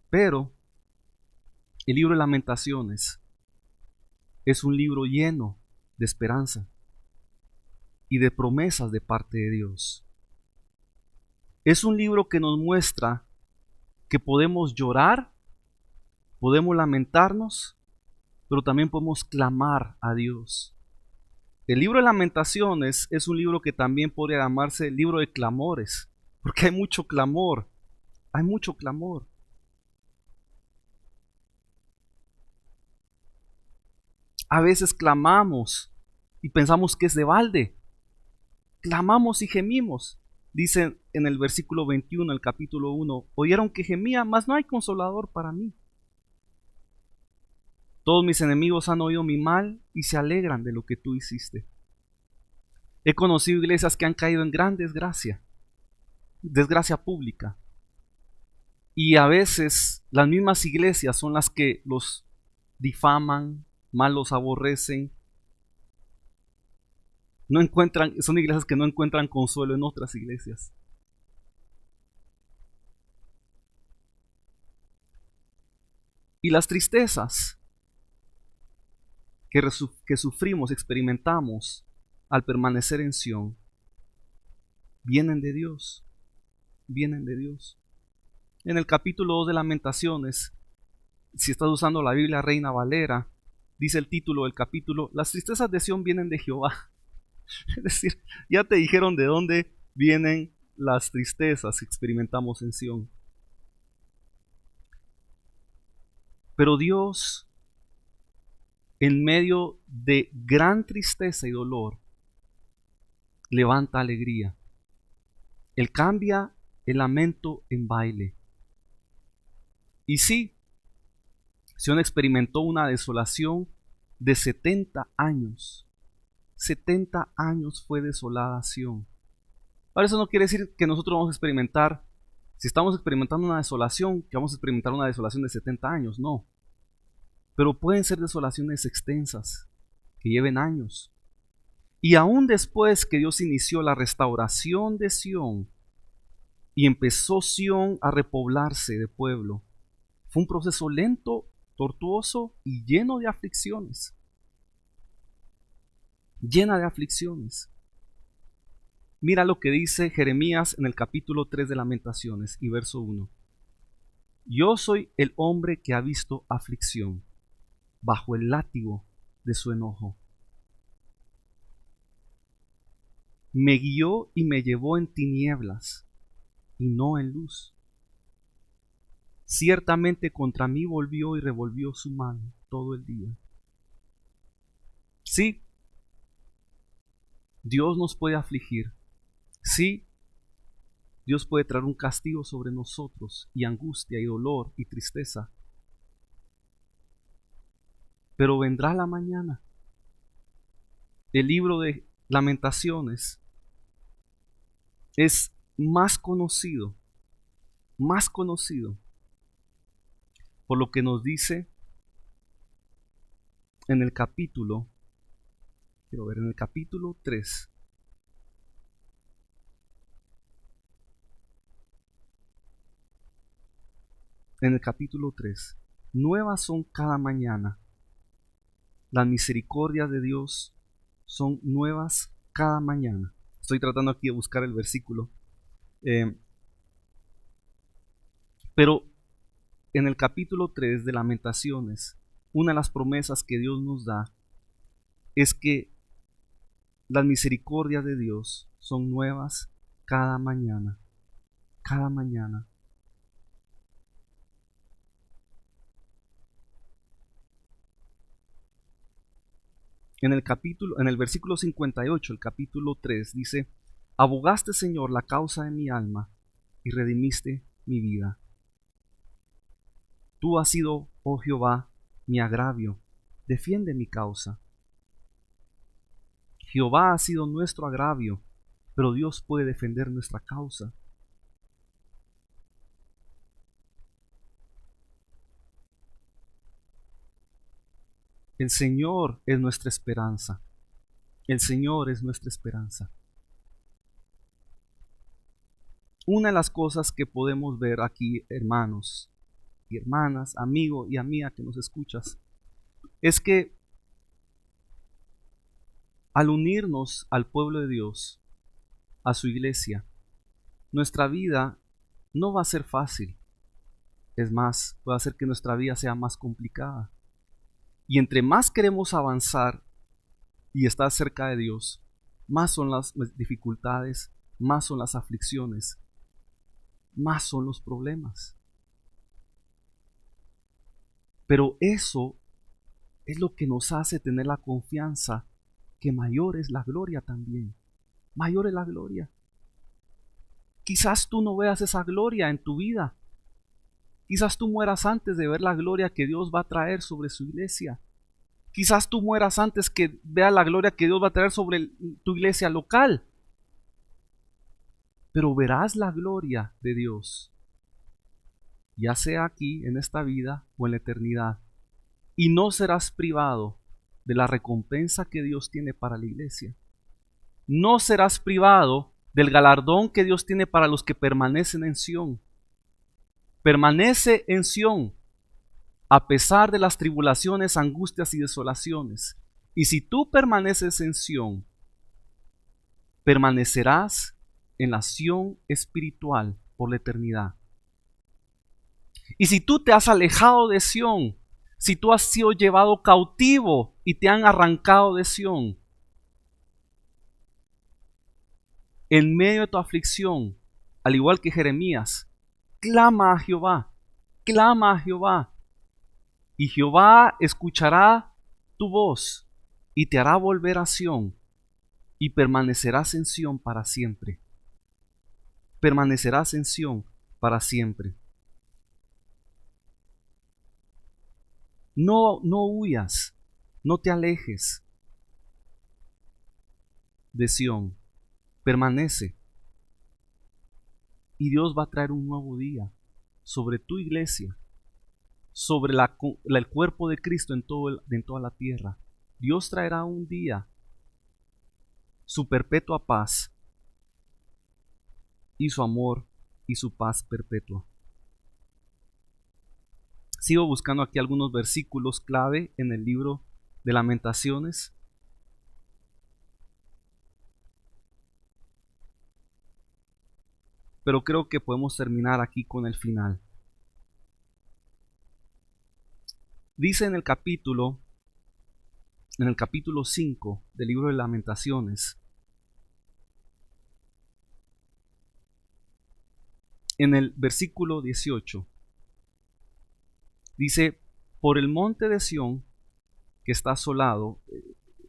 [SPEAKER 2] Pero el libro de Lamentaciones es un libro lleno de esperanza y de promesas de parte de Dios. Es un libro que nos muestra que podemos llorar, podemos lamentarnos, pero también podemos clamar a Dios. El libro de Lamentaciones es un libro que también podría llamarse el libro de clamores, porque hay mucho clamor, hay mucho clamor. A veces clamamos y pensamos que es de balde. Clamamos y gemimos. Dice en el versículo 21, el capítulo 1, oyeron que gemía, mas no hay consolador para mí. Todos mis enemigos han oído mi mal y se alegran de lo que tú hiciste. He conocido iglesias que han caído en gran desgracia pública. Y a veces las mismas iglesias son las que los difaman, mal los aborrecen. Son iglesias que no encuentran consuelo en otras iglesias. Y las tristezas que sufrimos, experimentamos al permanecer en Sión, vienen de Dios, vienen de Dios. En el capítulo 2 de Lamentaciones, si estás usando la Biblia Reina Valera, dice el título del capítulo: las tristezas de Sión vienen de Jehová. Es decir, ya te dijeron de dónde vienen las tristezas que experimentamos en Sión. Pero Dios, en medio de gran tristeza y dolor, levanta alegría. Él cambia el lamento en baile. Y sí, Sión experimentó una desolación de 70 años. 70 años fue desolada Sión. Ahora, eso no quiere decir que nosotros vamos a experimentar, si estamos experimentando una desolación, que vamos a experimentar una desolación de 70 años, no. Pero pueden ser desolaciones extensas, que lleven años. Y aún después que Dios inició la restauración de Sión y empezó Sión a repoblarse de pueblo, Fue un proceso lento, tortuoso y lleno de aflicciones. Llena de aflicciones. Mira lo que dice Jeremías en el capítulo 3 de Lamentaciones y verso 1. Yo soy el hombre que ha visto aflicción bajo el látigo de su enojo. Me guió y me llevó en tinieblas y no en luz. Ciertamente contra mí volvió y revolvió su mano todo el día. Sí, Dios nos puede afligir. Sí, Dios puede traer un castigo sobre nosotros y angustia y dolor y tristeza. Pero vendrá la mañana. El libro de Lamentaciones es más conocido por lo que nos dice en el capítulo, en el capítulo 3. En el capítulo 3, nuevas son cada mañana. Las misericordias de Dios son nuevas cada mañana. Estoy tratando aquí de buscar el versículo. Pero en el capítulo 3 de Lamentaciones, una de las promesas que Dios nos da es que las misericordias de Dios son nuevas cada mañana. Cada mañana. En el versículo 58, el capítulo 3, dice: Abogaste, Señor, la causa de mi alma y redimiste mi vida. Tú has sido, oh Jehová, mi agravio, defiende mi causa. Jehová ha sido nuestro agravio, pero Dios puede defender nuestra causa. El Señor es nuestra esperanza. El Señor es nuestra esperanza. Una de las cosas que podemos ver aquí, hermanos y hermanas, amigo y amiga que nos escuchas, es que al unirnos al pueblo de Dios, a su iglesia, nuestra vida no va a ser fácil. Es más, puede hacer que nuestra vida sea más complicada. Y entre más queremos avanzar y estar cerca de Dios, más son las dificultades, más son las aflicciones, más son los problemas. Pero eso es lo que nos hace tener la confianza que mayor es la gloria también. Mayor es la gloria. Quizás tú no veas esa gloria en tu vida. Quizás tú mueras antes de ver la gloria que Dios va a traer sobre su iglesia. Quizás tú mueras antes que veas la gloria que Dios va a traer sobre tu iglesia local. Pero verás la gloria de Dios, ya sea aquí en esta vida o en la eternidad. Y no serás privado de la recompensa que Dios tiene para la iglesia. No serás privado del galardón que Dios tiene para los que permanecen en Sión. Permanece en Sión a pesar de las tribulaciones, angustias y desolaciones. Y si tú permaneces en Sión, permanecerás en la Sión espiritual por la eternidad. Y si tú te has alejado de Sión, si tú has sido llevado cautivo y te han arrancado de Sión, en medio de tu aflicción, al igual que Jeremías, clama a Jehová, clama a Jehová. Y Jehová escuchará tu voz y te hará volver a Sión, y permanecerás en Sión para siempre. Permanecerás en Sión para siempre. No huyas, no te alejes de Sión. Permanece. Y Dios va a traer un nuevo día sobre tu iglesia, sobre el cuerpo de Cristo en toda la tierra. Dios traerá un día su perpetua paz y su amor y su paz perpetua. Sigo buscando aquí algunos versículos clave en el libro de Lamentaciones. Pero creo que podemos terminar aquí con el final. Dice en el capítulo 5 del libro de Lamentaciones, en el versículo 18, dice: por el monte de Sión que está asolado,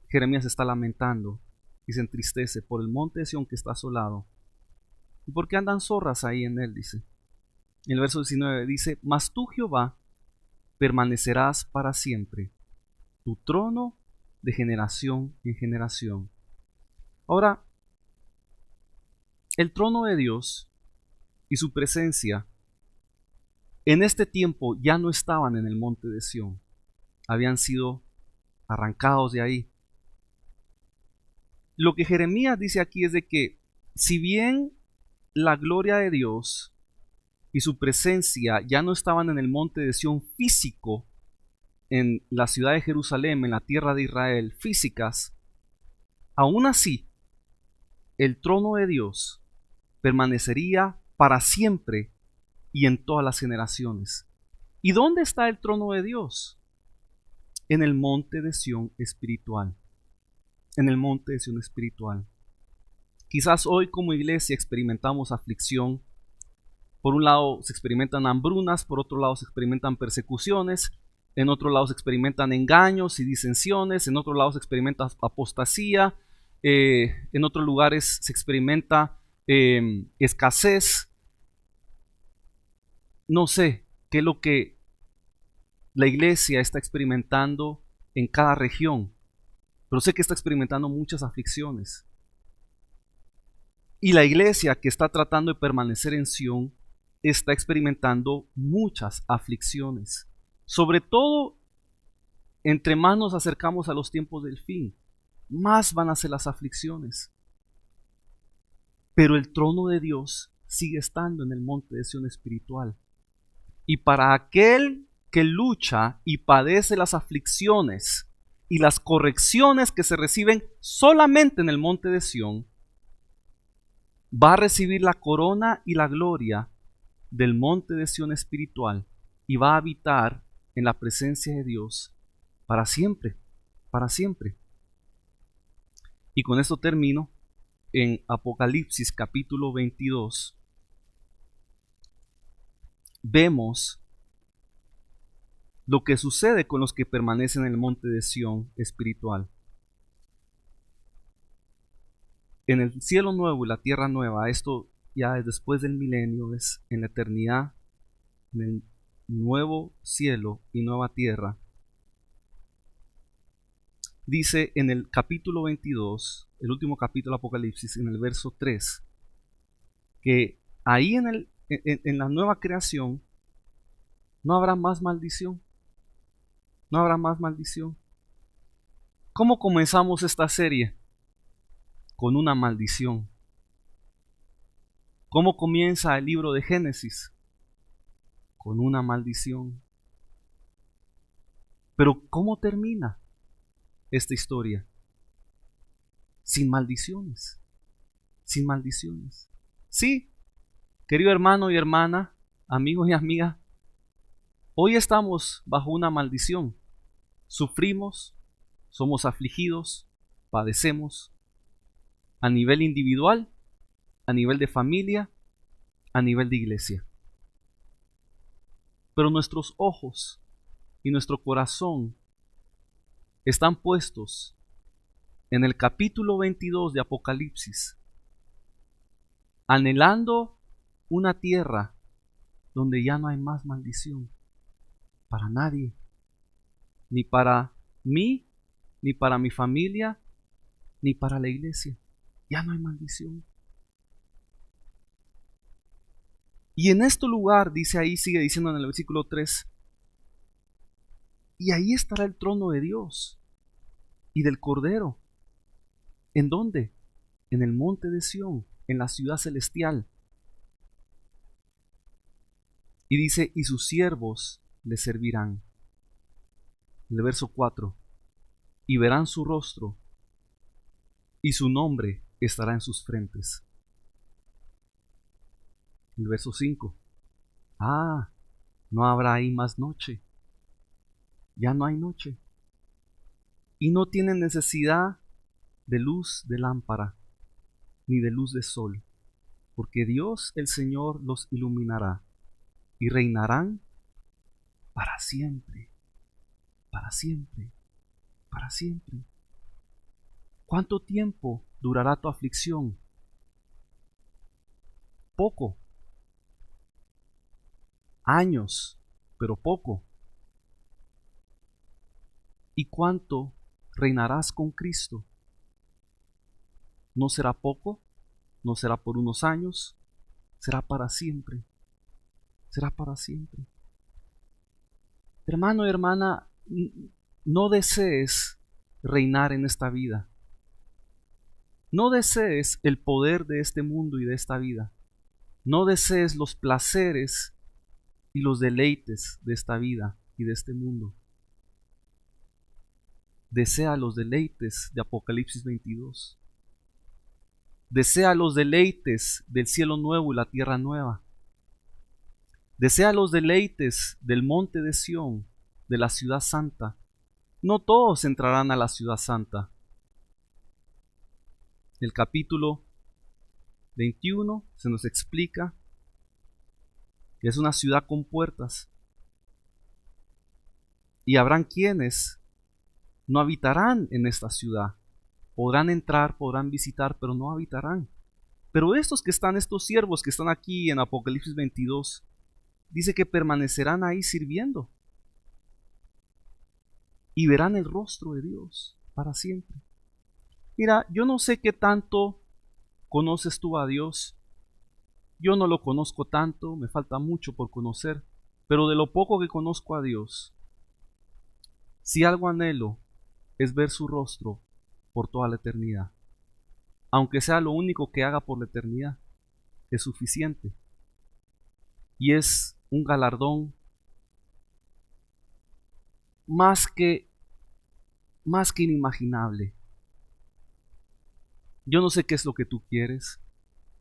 [SPEAKER 2] Jeremías está lamentando y se entristece por el monte de Sión que está asolado. ¿Y por qué andan zorras ahí en él? Dice. En el verso 19 dice: mas tú, Jehová, permanecerás para siempre, tu trono de generación en generación. Ahora, el trono de Dios y su presencia en este tiempo ya no estaban en el monte de Sión, habían sido arrancados de ahí. Lo que Jeremías dice aquí es de que si bien la gloria de Dios y su presencia ya no estaban en el monte de Sión físico, en la ciudad de Jerusalén, en la tierra de Israel, físicas, aún así el trono de Dios permanecería para siempre y en todas las generaciones. ¿Y dónde está el trono de Dios? En el monte de Sión espiritual. En el monte de Sión espiritual. Quizás hoy como iglesia experimentamos aflicción. Por un lado se experimentan hambrunas, por otro lado se experimentan persecuciones, en otro lado se experimentan engaños y disensiones, en otro lado se experimenta apostasía, en otros lugares se experimenta escasez. No sé qué es lo que la iglesia está experimentando en cada región, pero sé que está experimentando muchas aflicciones. Y la iglesia que está tratando de permanecer en Sión está experimentando muchas aflicciones. Sobre todo, entre más nos acercamos a los tiempos del fin, más van a ser las aflicciones. Pero el trono de Dios sigue estando en el monte de Sión espiritual. Y para aquel que lucha y padece las aflicciones y las correcciones que se reciben solamente en el monte de Sión, va a recibir la corona y la gloria del monte de Sión espiritual y va a habitar en la presencia de Dios para siempre, para siempre. Y con esto termino. En Apocalipsis capítulo 22 vemos lo que sucede con los que permanecen en el monte de Sión espiritual. En el cielo nuevo y la tierra nueva, esto ya es después del milenio, es en la eternidad, en el nuevo cielo y nueva tierra. Dice en el capítulo 22, el último capítulo de Apocalipsis, en el verso 3, que ahí en la nueva creación no habrá más maldición. No habrá más maldición. ¿Cómo comenzamos esta serie? Con una maldición. ¿Cómo comienza el libro de Génesis? Con una maldición. Pero ¿cómo termina esta historia? Sin maldiciones. Sin maldiciones. Sí, querido hermano y hermana, amigos y amigas, hoy estamos bajo una maldición. Sufrimos, somos afligidos, padecemos a nivel individual, a nivel de familia, a nivel de iglesia. Pero nuestros ojos y nuestro corazón están puestos en el capítulo 22 de Apocalipsis, anhelando una tierra donde ya no hay más maldición para nadie, ni para mí, ni para mi familia, ni para la iglesia. Ya no hay maldición. Y en este lugar, dice ahí, sigue diciendo en el versículo 3, y ahí estará el trono de Dios y del Cordero. ¿En dónde? En el monte de Sión, en la ciudad celestial. Y dice, y sus siervos le servirán. El verso 4. Y verán su rostro, y su nombre estará en sus frentes. El verso 5. No habrá ahí más noche. Ya no hay noche. Y no tienen necesidad de luz de lámpara, ni de luz de sol, porque Dios el Señor los iluminará, y reinarán para siempre, para siempre, para siempre. ¿Cuánto tiempo durará tu aflicción? Poco. Años, pero poco. ¿Y cuánto reinarás con Cristo? ¿No será poco? ¿No será por unos años? Será para siempre. Será para siempre. Hermano y hermana, no desees reinar en esta vida. No desees el poder de este mundo y de esta vida. No desees los placeres y los deleites de esta vida y de este mundo. Desea los deleites de Apocalipsis 22. Desea los deleites del cielo nuevo y la tierra nueva. Desea los deleites del monte de Sión, de la ciudad santa. No todos entrarán a la ciudad santa. El capítulo 21 se nos explica que es una ciudad con puertas. Y habrán quienes no habitarán en esta ciudad. Podrán entrar, podrán visitar, pero no habitarán. Pero estos siervos que están aquí en Apocalipsis 22, dice que permanecerán ahí sirviendo. Y verán el rostro de Dios para siempre. Mira, yo no sé qué tanto conoces tú a Dios. Yo no lo conozco tanto, me falta mucho por conocer. Pero de lo poco que conozco a Dios, si algo anhelo es ver su rostro por toda la eternidad. Aunque sea lo único que haga por la eternidad, es suficiente. Y es un galardón más que inimaginable. Yo no sé qué es lo que tú quieres.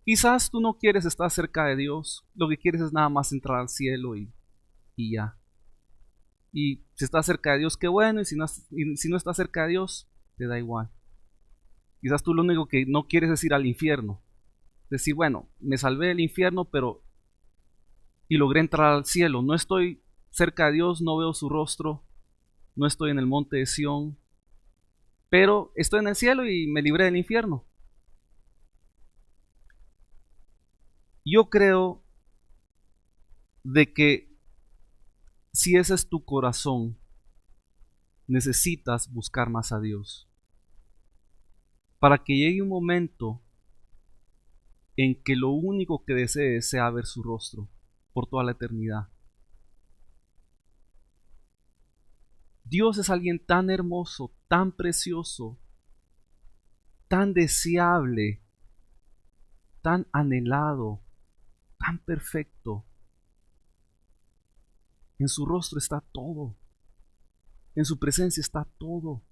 [SPEAKER 2] Quizás tú no quieres estar cerca de Dios, lo que quieres es nada más entrar al cielo y ya. Y si estás cerca de Dios, qué bueno, y si no estás cerca de Dios, te da igual. Quizás tú lo único que no quieres es ir al infierno. Decir, bueno, me salvé del infierno, y logré entrar al cielo. No estoy cerca de Dios, no veo su rostro, no estoy en el monte de Sión, pero estoy en el cielo y me libré del infierno. Yo creo de que si ese es tu corazón, necesitas buscar más a Dios. Para que llegue un momento en que lo único que desees sea ver su rostro por toda la eternidad. Dios es alguien tan hermoso, tan precioso, tan deseable, tan anhelado, tan perfecto. En su rostro está todo. En su presencia está todo.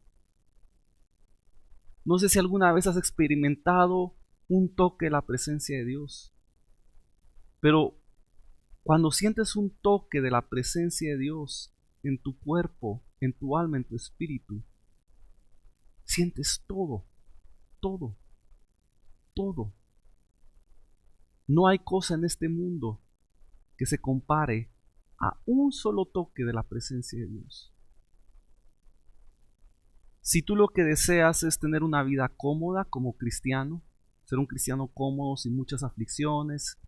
[SPEAKER 2] No sé si alguna vez has experimentado un toque de la presencia de Dios, pero cuando sientes un toque de la presencia de Dios en tu cuerpo, en tu alma, en tu espíritu, sientes todo, todo, todo. No hay cosa en este mundo que se compare a un solo toque de la presencia de Dios. Si tú lo que deseas es tener una vida cómoda como cristiano, ser un cristiano cómodo, sin muchas aflicciones,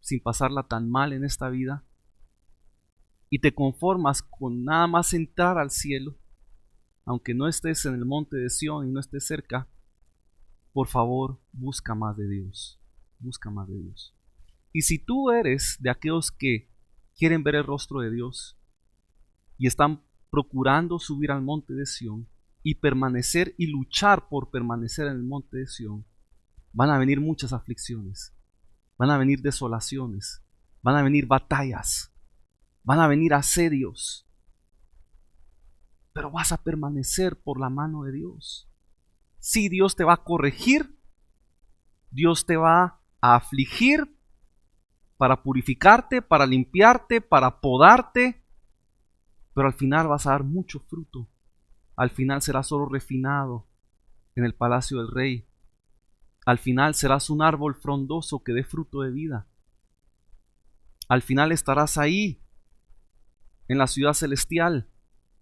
[SPEAKER 2] sin pasarla tan mal en esta vida, y te conformas con nada más entrar al cielo, aunque no estés en el monte de Sión y no estés cerca, por favor, busca más de Dios, busca más de Dios. Y si tú eres de aquellos que quieren ver el rostro de Dios y están procurando subir al monte de Sión y permanecer y luchar por permanecer en el monte de Sión, van a venir muchas aflicciones, van a venir desolaciones, van a venir batallas. van a venir asedios, pero vas a permanecer por la mano de Dios. Sí, Dios te va a corregir, Dios te va a afligir para purificarte, para limpiarte, para podarte, pero al final vas a dar mucho fruto. Al final serás solo refinado en el palacio del rey. Al final serás un árbol frondoso que dé fruto de vida. Al final estarás ahí, en la ciudad celestial,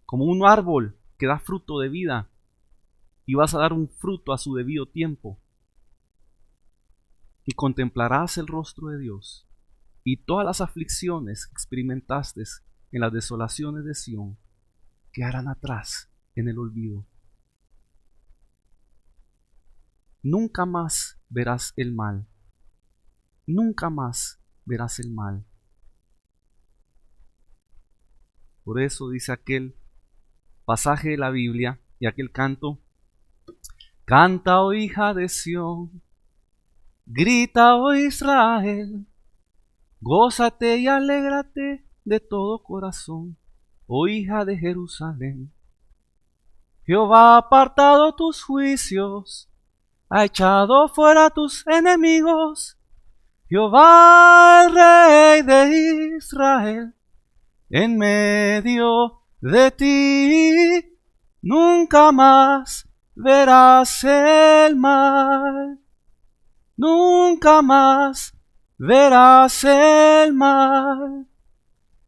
[SPEAKER 2] como un árbol que da fruto de vida, y vas a dar un fruto a su debido tiempo. Y contemplarás el rostro de Dios, y todas las aflicciones que experimentaste en las desolaciones de Sión quedarán atrás en el olvido. Nunca más verás el mal. Nunca más verás el mal. Por eso dice aquel pasaje de la Biblia y aquel canto: canta, oh hija de Sión, grita, oh Israel, gózate y alégrate de todo corazón, oh hija de Jerusalén. Jehová ha apartado tus juicios, ha echado fuera tus enemigos. Jehová, el Rey de Israel, en medio de ti, nunca más verás el mal. Nunca más verás el mal.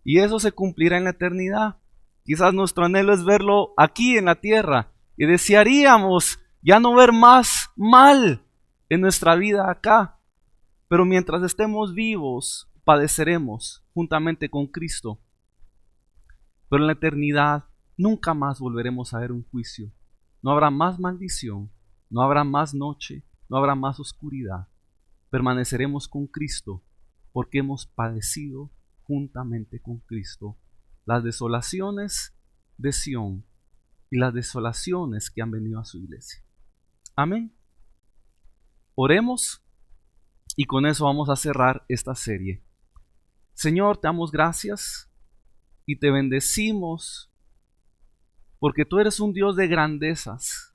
[SPEAKER 2] Y eso se cumplirá en la eternidad. Quizás nuestro anhelo es verlo aquí en la tierra, y desearíamos ya no ver más mal en nuestra vida acá. Pero mientras estemos vivos, padeceremos juntamente con Cristo. Pero en la eternidad nunca más volveremos a ver un juicio. No habrá más maldición, no habrá más noche, no habrá más oscuridad. Permaneceremos con Cristo porque hemos padecido juntamente con Cristo las desolaciones de Sión y las desolaciones que han venido a su iglesia. Amén. Oremos y con eso vamos a cerrar esta serie. Señor, te damos gracias y te bendecimos porque tú eres un Dios de grandezas.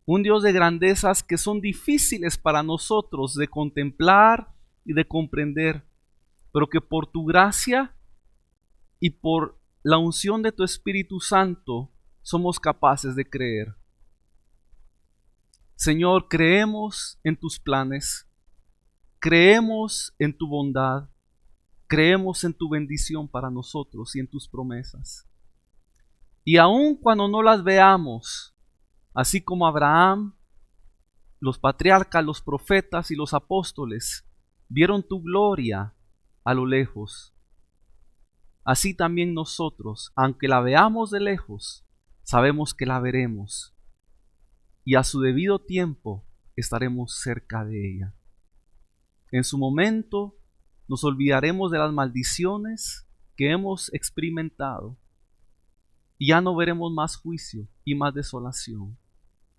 [SPEAKER 2] Un Dios de grandezas que son difíciles para nosotros de contemplar y de comprender, pero que por tu gracia y por la unción de tu Espíritu Santo somos capaces de creer. Señor, creemos en tus planes, creemos en tu bondad, creemos en tu bendición para nosotros y en tus promesas. Y aun cuando no las veamos, así como Abraham, los patriarcas, los profetas y los apóstoles vieron tu gloria a lo lejos, así también nosotros, aunque la veamos de lejos, sabemos que la veremos y a su debido tiempo estaremos cerca de ella. En su momento nos olvidaremos de las maldiciones que hemos experimentado y ya no veremos más juicio y más desolación,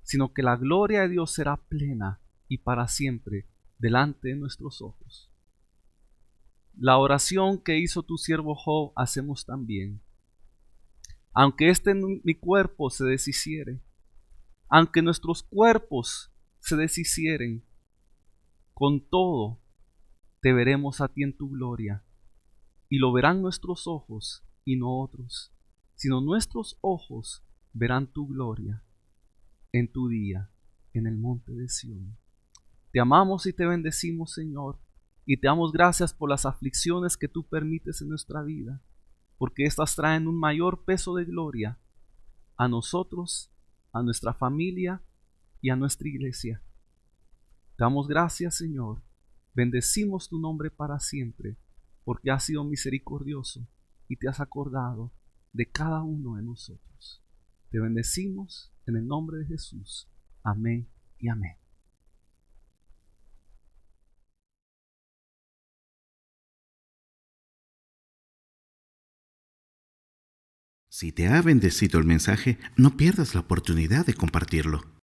[SPEAKER 2] sino que la gloria de Dios será plena y para siempre delante de nuestros ojos. La oración que hizo tu siervo Job hacemos también. Aunque mi cuerpo se deshiciere, aunque nuestros cuerpos se deshicieren, con todo te veremos a ti en tu gloria, y lo verán nuestros ojos y no otros, sino nuestros ojos verán tu gloria en tu día, en el monte de Sión. Te amamos y te bendecimos, Señor, y te damos gracias por las aflicciones que tú permites en nuestra vida, porque éstas traen un mayor peso de gloria a nosotros, a nuestra familia y a nuestra iglesia. Te damos gracias, Señor, bendecimos tu nombre para siempre, porque has sido misericordioso y te has acordado de cada uno de nosotros. Te bendecimos en el nombre de Jesús. Amén y amén.
[SPEAKER 1] Si te ha bendecido el mensaje, no pierdas la oportunidad de compartirlo.